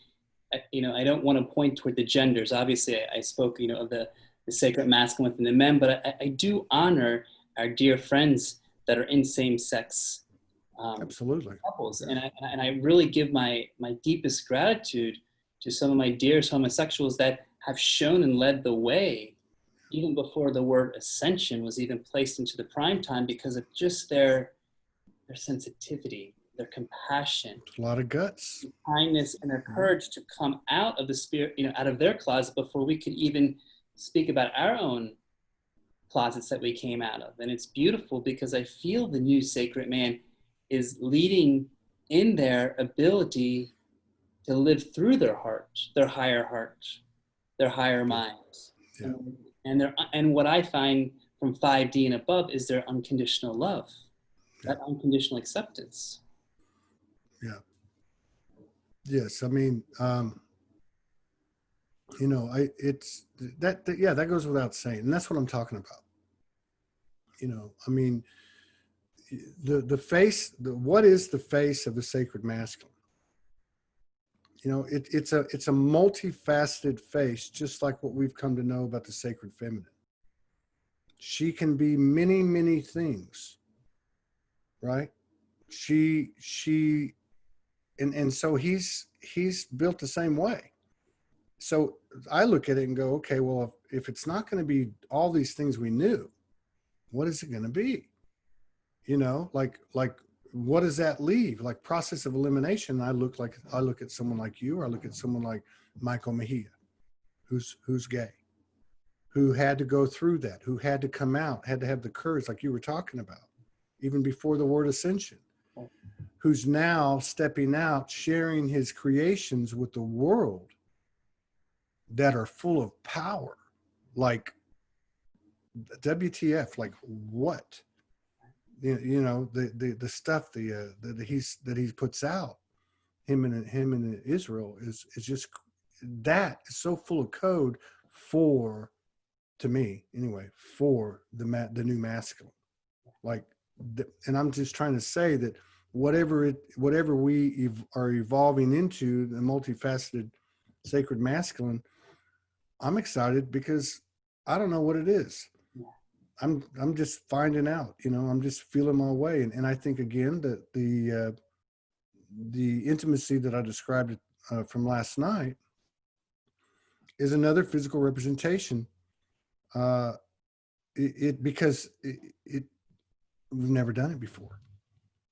I don't want to point toward the genders. Obviously, I spoke, of the sacred masculine within the men, but I do honor our dear friends that are in same-sex Absolutely. couples. Yeah. And I really give my deepest gratitude to some of my dearest homosexuals that have shown and led the way even before the word ascension was even placed into the prime time, because of just their sensitivity, their compassion, A lot of guts, kindness, and their courage to come out of the spirit, out of their closet before we could even speak about our own closets that we came out of. And it's beautiful because I feel the new sacred man is leading in their ability to live through their heart, their higher minds. Yeah. And what I find from 5D and above is their unconditional love, that unconditional acceptance. Yeah. Yes. I mean, it's that goes without saying. And that's what I'm talking about. I mean, the face, what is the face of the sacred masculine? It's a multifaceted face, just like what we've come to know about the sacred feminine. She can be many, many things, right? And so he's built the same way. So I look at it and go, okay, well, if it's not going to be all these things we knew, what is it going to be? Like what does that leave? Like process of elimination. I look at someone like you, or I look at someone like Michael Mejia, who's gay, who had to go through that, who had to come out, had to have the courage, like you were talking about, even before the word ascension, who's now stepping out, sharing his creations with the world that are full of power. Like WTF, like what? The stuff that he puts out, him and Israel is just, that is so full of code to me anyway, for the new masculine. Like, and I'm just trying to say that whatever we are evolving into, the multifaceted sacred masculine, I'm excited because I don't know what it is. I'm just finding out, I'm just feeling my way. And I think, again, that the intimacy that I described from last night is another physical representation. Because we've never done it before,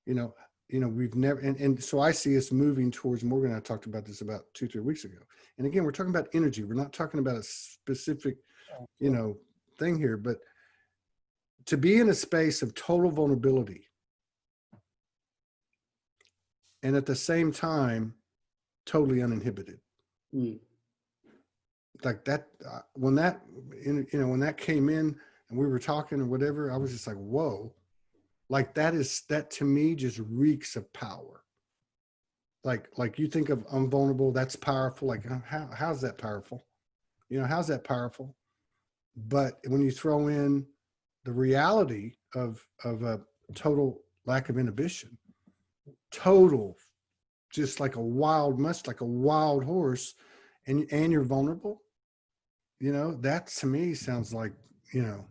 we've never, and so I see us moving towards, Morgan and I talked about this about 2-3 weeks ago. And again, we're talking about energy. We're not talking about a specific, thing here, but to be in a space of total vulnerability and at the same time totally uninhibited. Like that, when that came in and we were talking or whatever, I was just like, whoa, like that to me just reeks of power. Like you think of invulnerable, that's powerful. Like how's that powerful? How's that powerful? But when you throw in the reality of a total lack of inhibition, total, just like a wild like a wild horse, and you're vulnerable, that to me sounds like, the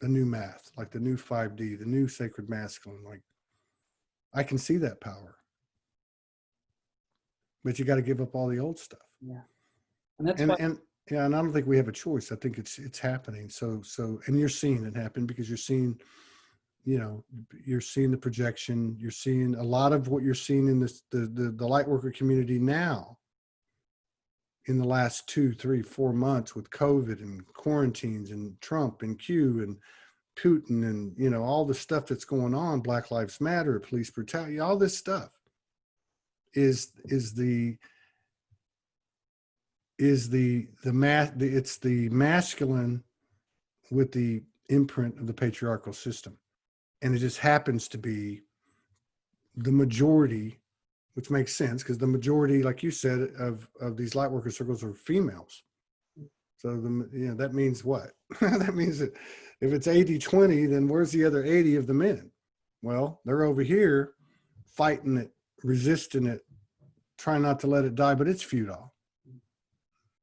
new math, like the new 5D, the new sacred masculine. Like I can see that power, but you got to give up all the old stuff. Yeah. And that's and I don't think we have a choice. I think it's happening. So, and you're seeing it happen because you're seeing the projection. You're seeing a lot of what you're seeing in the light worker community now in the last 2, 3, 4 months with COVID and quarantines and Trump and Q and Putin and, all the stuff that's going on, Black Lives Matter, police brutality, all this stuff it's the masculine with the imprint of the patriarchal system. And it just happens to be the majority which makes sense because the majority, like you said, of these light worker circles are females. So that means what? That means that if it's 80-20, then where's the other 80 of the men? Well, they're over here fighting it, resisting it, trying not to let it die, but it's futile.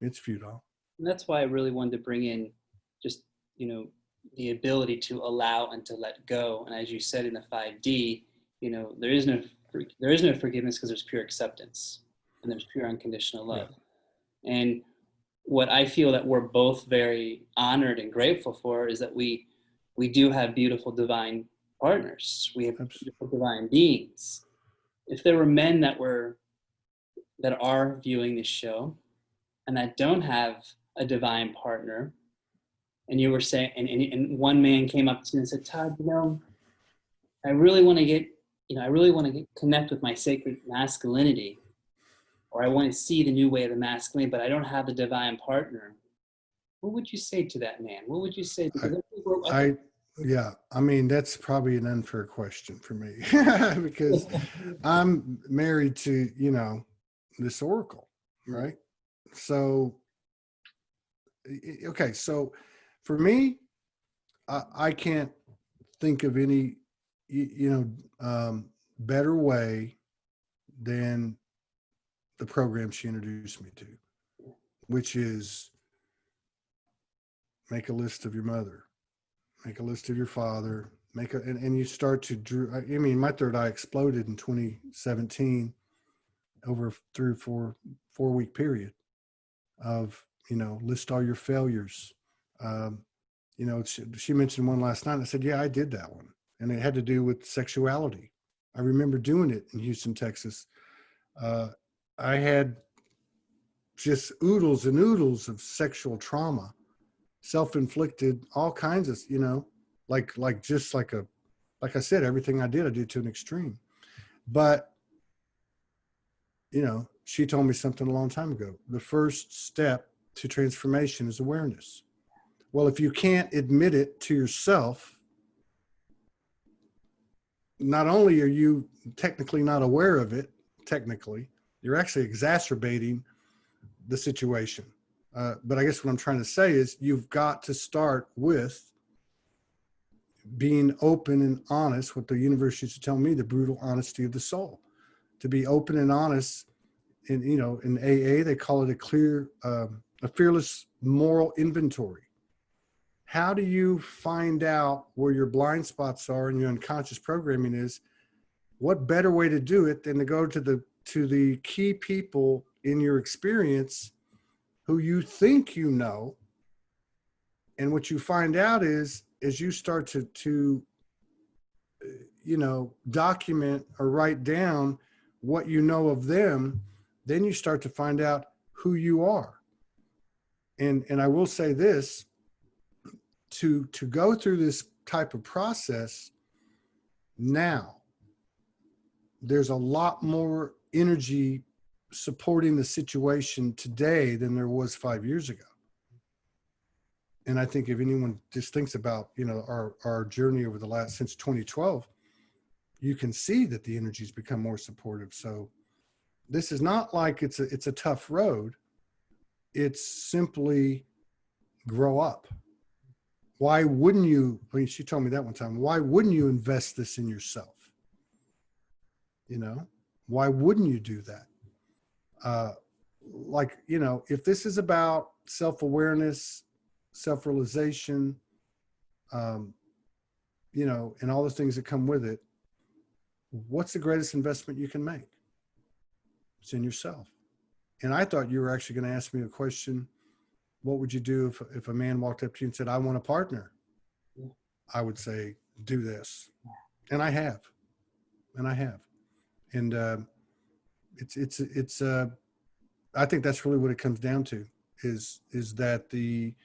It's futile. And that's why I really wanted to bring in just, the ability to allow and to let go. And as you said in the 5D, there is no forgiveness because there's pure acceptance and there's pure unconditional love. Yeah. And what I feel that we're both very honored and grateful for is that we do have beautiful divine partners. We have beautiful divine beings. If there were men that are viewing this show and that don't have a divine partner, and you were saying, and one man came up to me and said, Todd, I really want to connect with my sacred masculinity, or I want to see the new way of the masculine, but I don't have a divine partner. What would you say to that man? What would you say? That's probably an unfair question for me because I'm married to, this oracle, right? So, okay. So for me, I can't think of any, better way than the program she introduced me to, which is make a list of your mother, make a list of your father, and you start to my third eye exploded in 2017 over a 3 or 4 week period of, list all your failures. She mentioned one last night. I said, yeah, I did that one. And it had to do with sexuality. I remember doing it in Houston, Texas. I had just oodles and oodles of sexual trauma, self-inflicted, all kinds of, like I said, everything I did to an extreme. But, she told me something a long time ago. The first step to transformation is awareness. Well, if you can't admit it to yourself, not only are you technically not aware of it, you're actually exacerbating the situation. But I guess what I'm trying to say is you've got to start with being open and honest, what the universe used to tell me, the brutal honesty of the soul. To be open and honest, in AA, they call it a fearless moral inventory. How do you find out where your blind spots are and your unconscious programming is? What better way to do it than to go to the key people in your experience who you think you know? And what you find out is, as you start to document or write down what you know of them, then you start to find out who you are. And I will say this, to go through this type of process now, there's a lot more energy supporting the situation today than there was 5 years ago. And I think if anyone just thinks about, our journey over the last, since 2012, you can see that the energy's become more supportive. So this is not like it's a tough road. It's simply grow up. Why wouldn't you? She told me that one time. Why wouldn't you invest this in yourself? Why wouldn't you do that? If this is about self-awareness, self-realization, and all the things that come with it, what's the greatest investment you can make? It's in yourself. And I thought you were actually going to ask me a question. What would you do if a man walked up to you and said, I want a partner? I would say, do this. And I have. And I think that's really what it comes down to is that the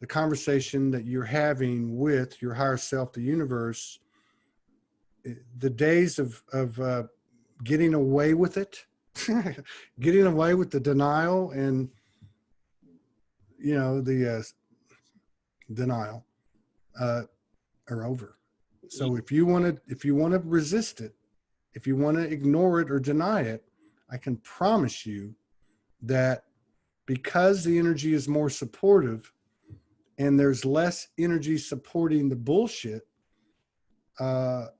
conversation that you're having with your higher self, the universe, the days of getting away with it, getting away with the denial and, the denial are over. So if you want to resist it, if you want to ignore it or deny it, I can promise you that because the energy is more supportive and there's less energy supporting the bullshit, that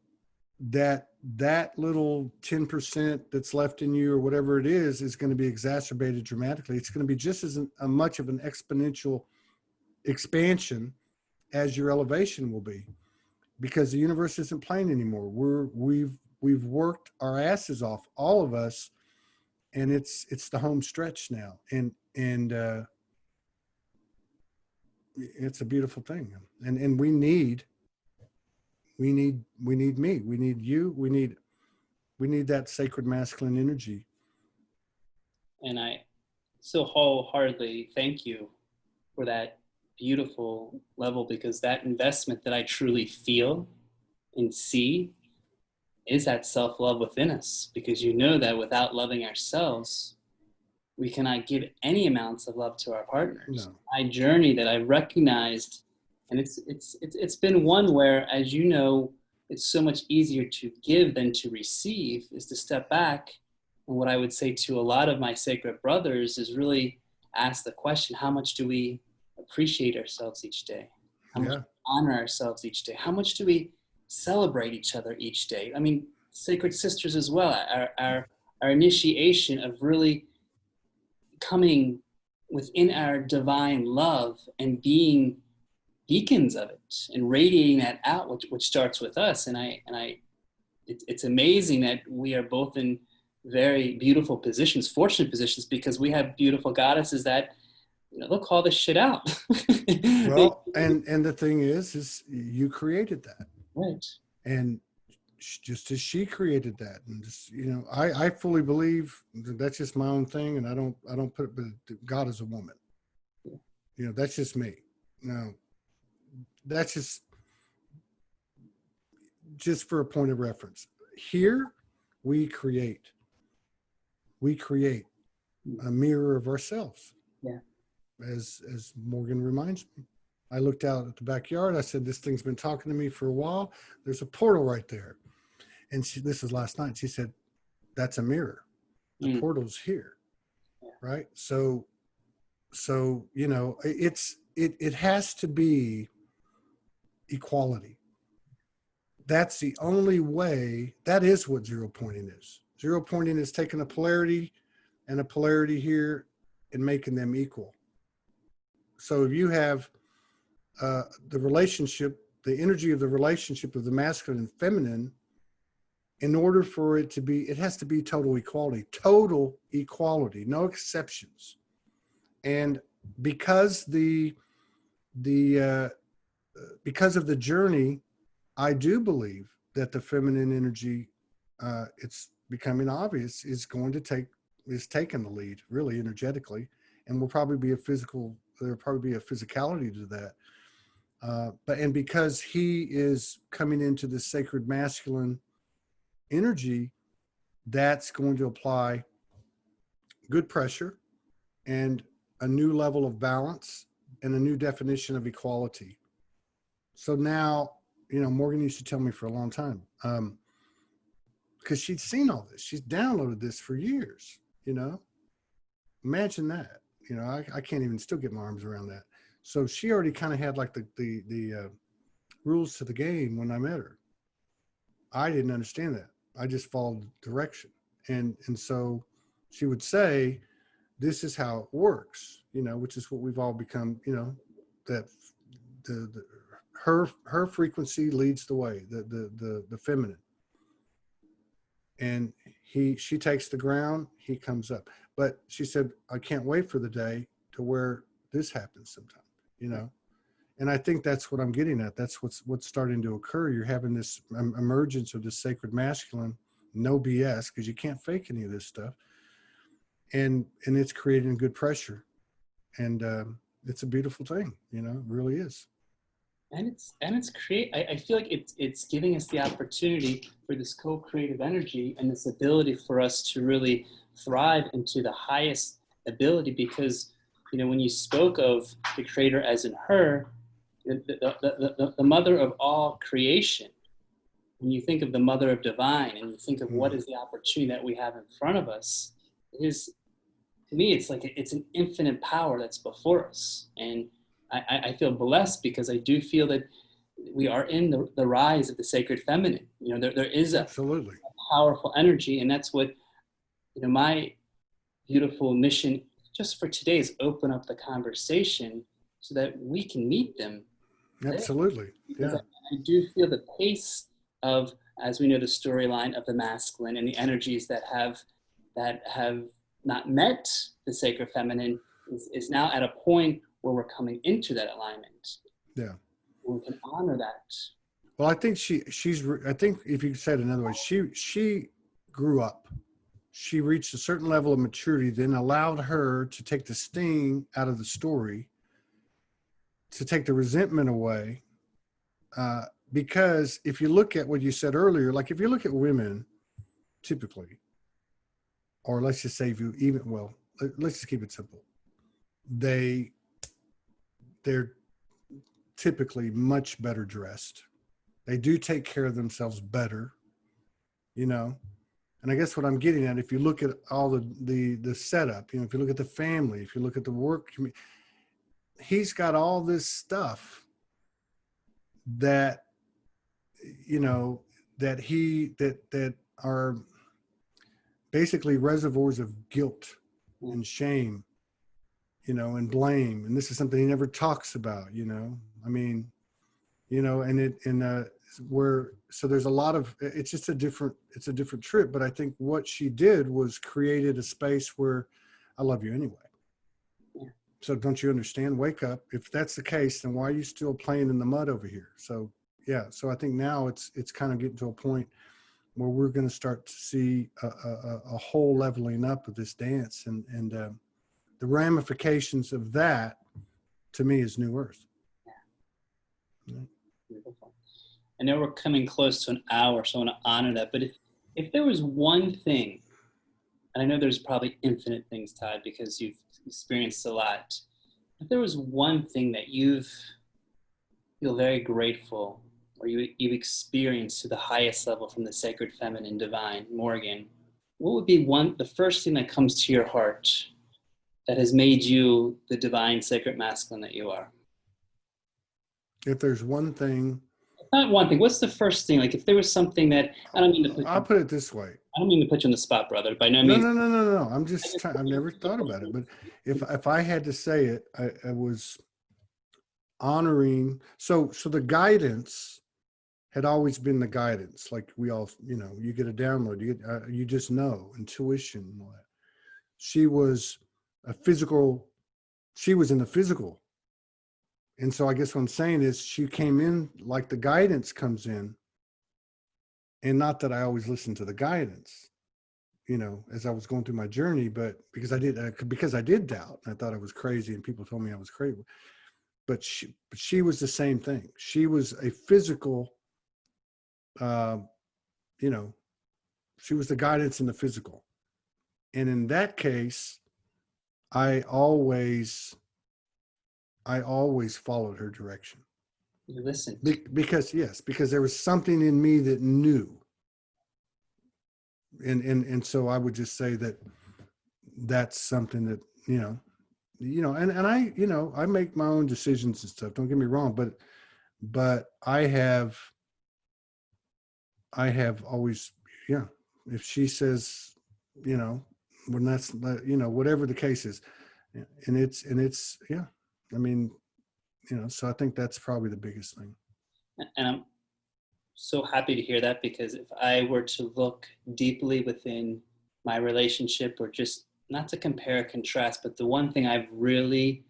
little 10% that's left in you or whatever it is going to be exacerbated dramatically. It's going to be just as much of an exponential expansion as your elevation will be, because the universe isn't playing anymore. We've worked our asses off, all of us, and it's the home stretch now, and it's a beautiful thing. And we need me, we need you, we need that sacred masculine energy. And I so wholeheartedly thank you for that beautiful level, because that investment that I truly feel and see is that self-love within us, because you know that without loving ourselves, we cannot give any amounts of love to our partners. No. My journey that I recognized, and it's been one where, as you know, it's so much easier to give than to receive, is to step back. And what I would say to a lot of my sacred brothers is really ask the question, how much do we appreciate ourselves each day? How much do we honor ourselves each day? How much do we celebrate each other each day? I mean, sacred sisters as well, our initiation of really coming within our divine love and being beacons of it and radiating that out, which starts with us. And it's amazing that we are both in very beautiful positions, fortunate positions, because we have beautiful goddesses that, you know, they'll call this shit out. Well, and the thing is you created that, right? And just as she created that, and just, you know, I fully believe that's just my own thing, and I don't put it, but God is a woman. Yeah. You know, that's just me. No, that's just for a point of reference. Here, we create a mirror of ourselves. Yeah. As Morgan reminds me. I looked out at the backyard. I said, this thing's been talking to me for a while. There's a portal right there. And this was last night. She said, that's a mirror. The portal's here. Yeah. Right. So, you know, it has to be equality. That's the only way. That is what zero pointing is. Zero pointing is taking a polarity and a polarity here and making them equal. So if you have the relationship, the energy of the relationship of the masculine and feminine, in order for it to be, it has to be total equality, no exceptions. And because because of the journey, I do believe that the feminine energy, it's becoming obvious, is taking the lead, really energetically, and will probably be there'll probably be a physicality to that. And because he is coming into the sacred masculine energy, that's going to apply good pressure and a new level of balance and a new definition of equality. So now, you know, Morgan used to tell me for a long time, because she'd seen all this, she's downloaded this for years, you know, imagine that, you know, I can't even still get my arms around that. So she already kind of had like the rules to the game when I met her. I didn't understand that. I just followed direction. And so she would say, this is how it works, you know, which is what we've all become, you know, that her frequency leads the way, the feminine. And she takes the ground, he comes up. But she said, I can't wait for the day to where this happens sometime, you know. And I think that's what I'm getting at. That's what's starting to occur. You're having this emergence of the sacred masculine, no BS, because you can't fake any of this stuff. And it's creating good pressure. And it's a beautiful thing, you know, it really is. And I feel like it's giving us the opportunity for this co-creative energy and this ability for us to really thrive into the highest ability, because, you know, when you spoke of the creator as in her, the mother of all creation, when you think of the mother of divine and you think of what is the opportunity that we have in front of us, it is, to me, it's like it's an infinite power that's before us. And I feel blessed because I do feel that we are in the rise of the sacred feminine. You know, there is a Absolutely. powerful energy, and that's what, you know, my beautiful mission just for today is open up the conversation so that we can meet them. Absolutely. Because Yeah. I do feel the pace of, as we know, the storyline of the masculine and the energies that have not met the sacred feminine is now at a point where we're coming into that alignment. Yeah. We can honor that. Well, I think I think if you said another way, she grew up. She reached a certain level of maturity, then allowed her to take the sting out of the story, to take the resentment away. Because if you look at what you said earlier, like if you look at women, typically, or let's just say if you even, well, let's just keep it simple. They're typically much better dressed. They do take care of themselves better, you know. And I guess what I'm getting at, if you look at all the setup, you know, if you look at the family, if you look at the work, he's got all this stuff that, you know, that are basically reservoirs of guilt and shame, you know, and blame. And this is something he never talks about, you know. I mean, you know, so there's a lot of, it's a different trip. But I think what she did was created a space where I love you anyway. Yeah. So don't you understand? Wake up. If that's the case, then why are you still playing in the mud over here? So yeah. So I think now it's kind of getting to a point where we're going to start to see a whole leveling up of this dance, and the ramifications of that, to me, is New Earth. Yeah. Beautiful. I know we're coming close to an hour, so I want to honor that. But if there was one thing, and I know there's probably infinite things, Todd, because you've experienced a lot. If there was one thing that you feel very grateful, or you've experienced to the highest level from the sacred feminine divine, Morgan, what would be the first thing that comes to your heart that has made you the divine sacred masculine that you are? If there's one thing, Not one thing. What's the first thing? Like, if there was something that, I don't mean to put I'll put it this way. I don't mean to put you on the spot, brother. By no No, means. no, no, no, no. I'm just trying. I've never thought about it, but if I had to say it, I was honoring. So the guidance had always been the guidance. Like we all, you know, you get a download, you just know, intuition and all that. She was she was in the physical. And so I guess what I'm saying is she came in like the guidance comes in, and not that I always listen to the guidance, you know, as I was going through my journey, but because I did doubt, and I thought I was crazy, and people told me I was crazy. But she was the same thing. She was a physical, you know, she was the guidance in the physical. And in that case, I always followed her direction. You listen. Because there was something in me that knew. And so I would just say that's something that, and I, I make my own decisions and stuff. Don't get me wrong, but I have always, if she says, when that's, whatever the case is, and it's, yeah, I mean, so I think that's probably the biggest thing. And I'm so happy to hear that, because if I were to look deeply within my relationship, or just not to compare or contrast, but the one thing I've really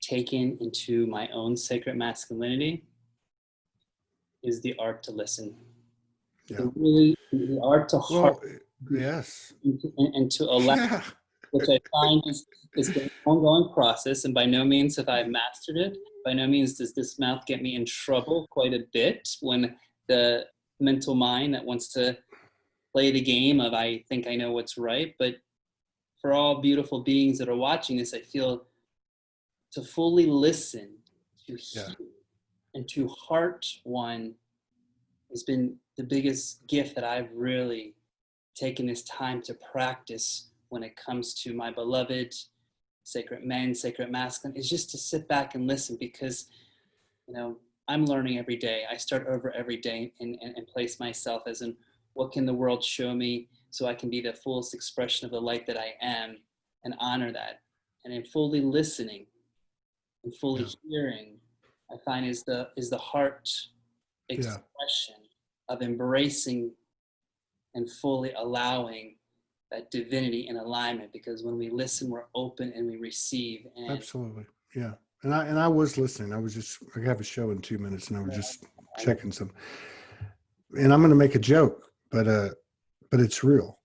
taken into my own sacred masculinity is the art to listen. Yeah. The art to heart. Yes. And to allow, yeah. which I find is an ongoing process. And by no means have I mastered it. By no means does this mouth get me in trouble quite a bit when the mental mind that wants to play the game of I think I know what's right. But for all beautiful beings that are watching this, I feel to fully listen, to hear, and to heart one has been the biggest gift that I've really taken this time to practice when it comes to my beloved sacred men, sacred masculine, is just to sit back and listen, because, you know, I'm learning every day. I start over every day and place myself as in, what can the world show me so I can be the fullest expression of the light that I am, and honor that. And in fully listening and fully hearing, I find is the heart expression of embracing and fully allowing that divinity in alignment. Because when we listen, we're open and we receive. And Absolutely. Yeah. And I was listening. I have a show in 2 minutes, and I was just checking some, and I'm going to make a joke, but it's real.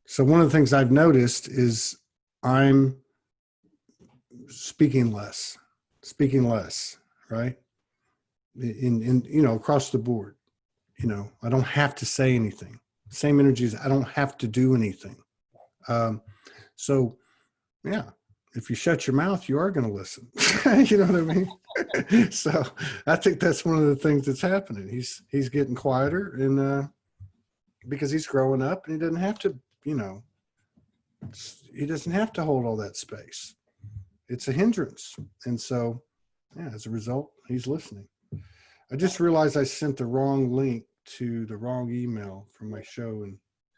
So one of the things I've noticed is I'm speaking less, right? In you know, across the board, you know, I don't have to say anything. Same energies. I don't have to do anything. So yeah, if you shut your mouth, you are going to listen. You know what I mean? So I think that's one of the things that's happening. He's getting quieter, and because he's growing up, and he doesn't have to, you know, he doesn't have to hold all that space. It's a hindrance. And so, yeah, as a result, he's listening. I just realized I sent the wrong link to the wrong email from my show in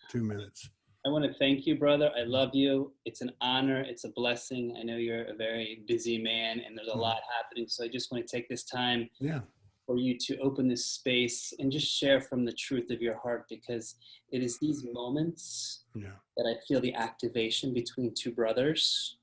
2 minutes. I want to thank you, brother. I love you. It's an honor. It's a blessing. I know you're a very busy man and there's a lot happening. So I just want to take this time for you to open this space and just share from the truth of your heart, because it is these moments that I feel the activation between two brothers.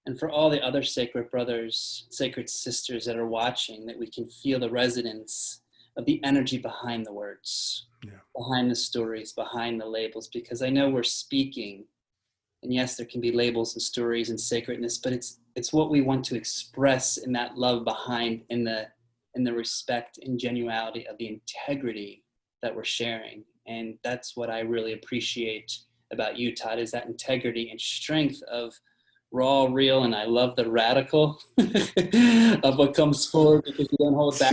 And for all the other sacred brothers, sacred sisters that are watching, that we can feel the resonance of the energy behind the words, behind the stories, behind the labels, because I know we're speaking, and yes, there can be labels and stories and sacredness, but it's what we want to express in that love behind, in the respect and genuality of the integrity that we're sharing. And that's what I really appreciate about you, Todd, is that integrity and strength of raw, real, and I love the radical of what comes forward, because you don't hold back.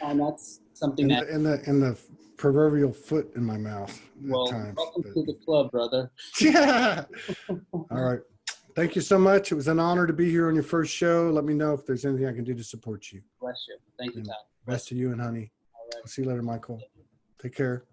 And that's something and the proverbial foot in my mouth well, at times. welcome to the club, brother. Yeah. All right. Thank you so much. It was an honor to be here on your first show. Let me know if there's anything I can do to support you. Bless you. Thank you, Todd. Bless to you and honey. I'll see you later, Michael. Take care.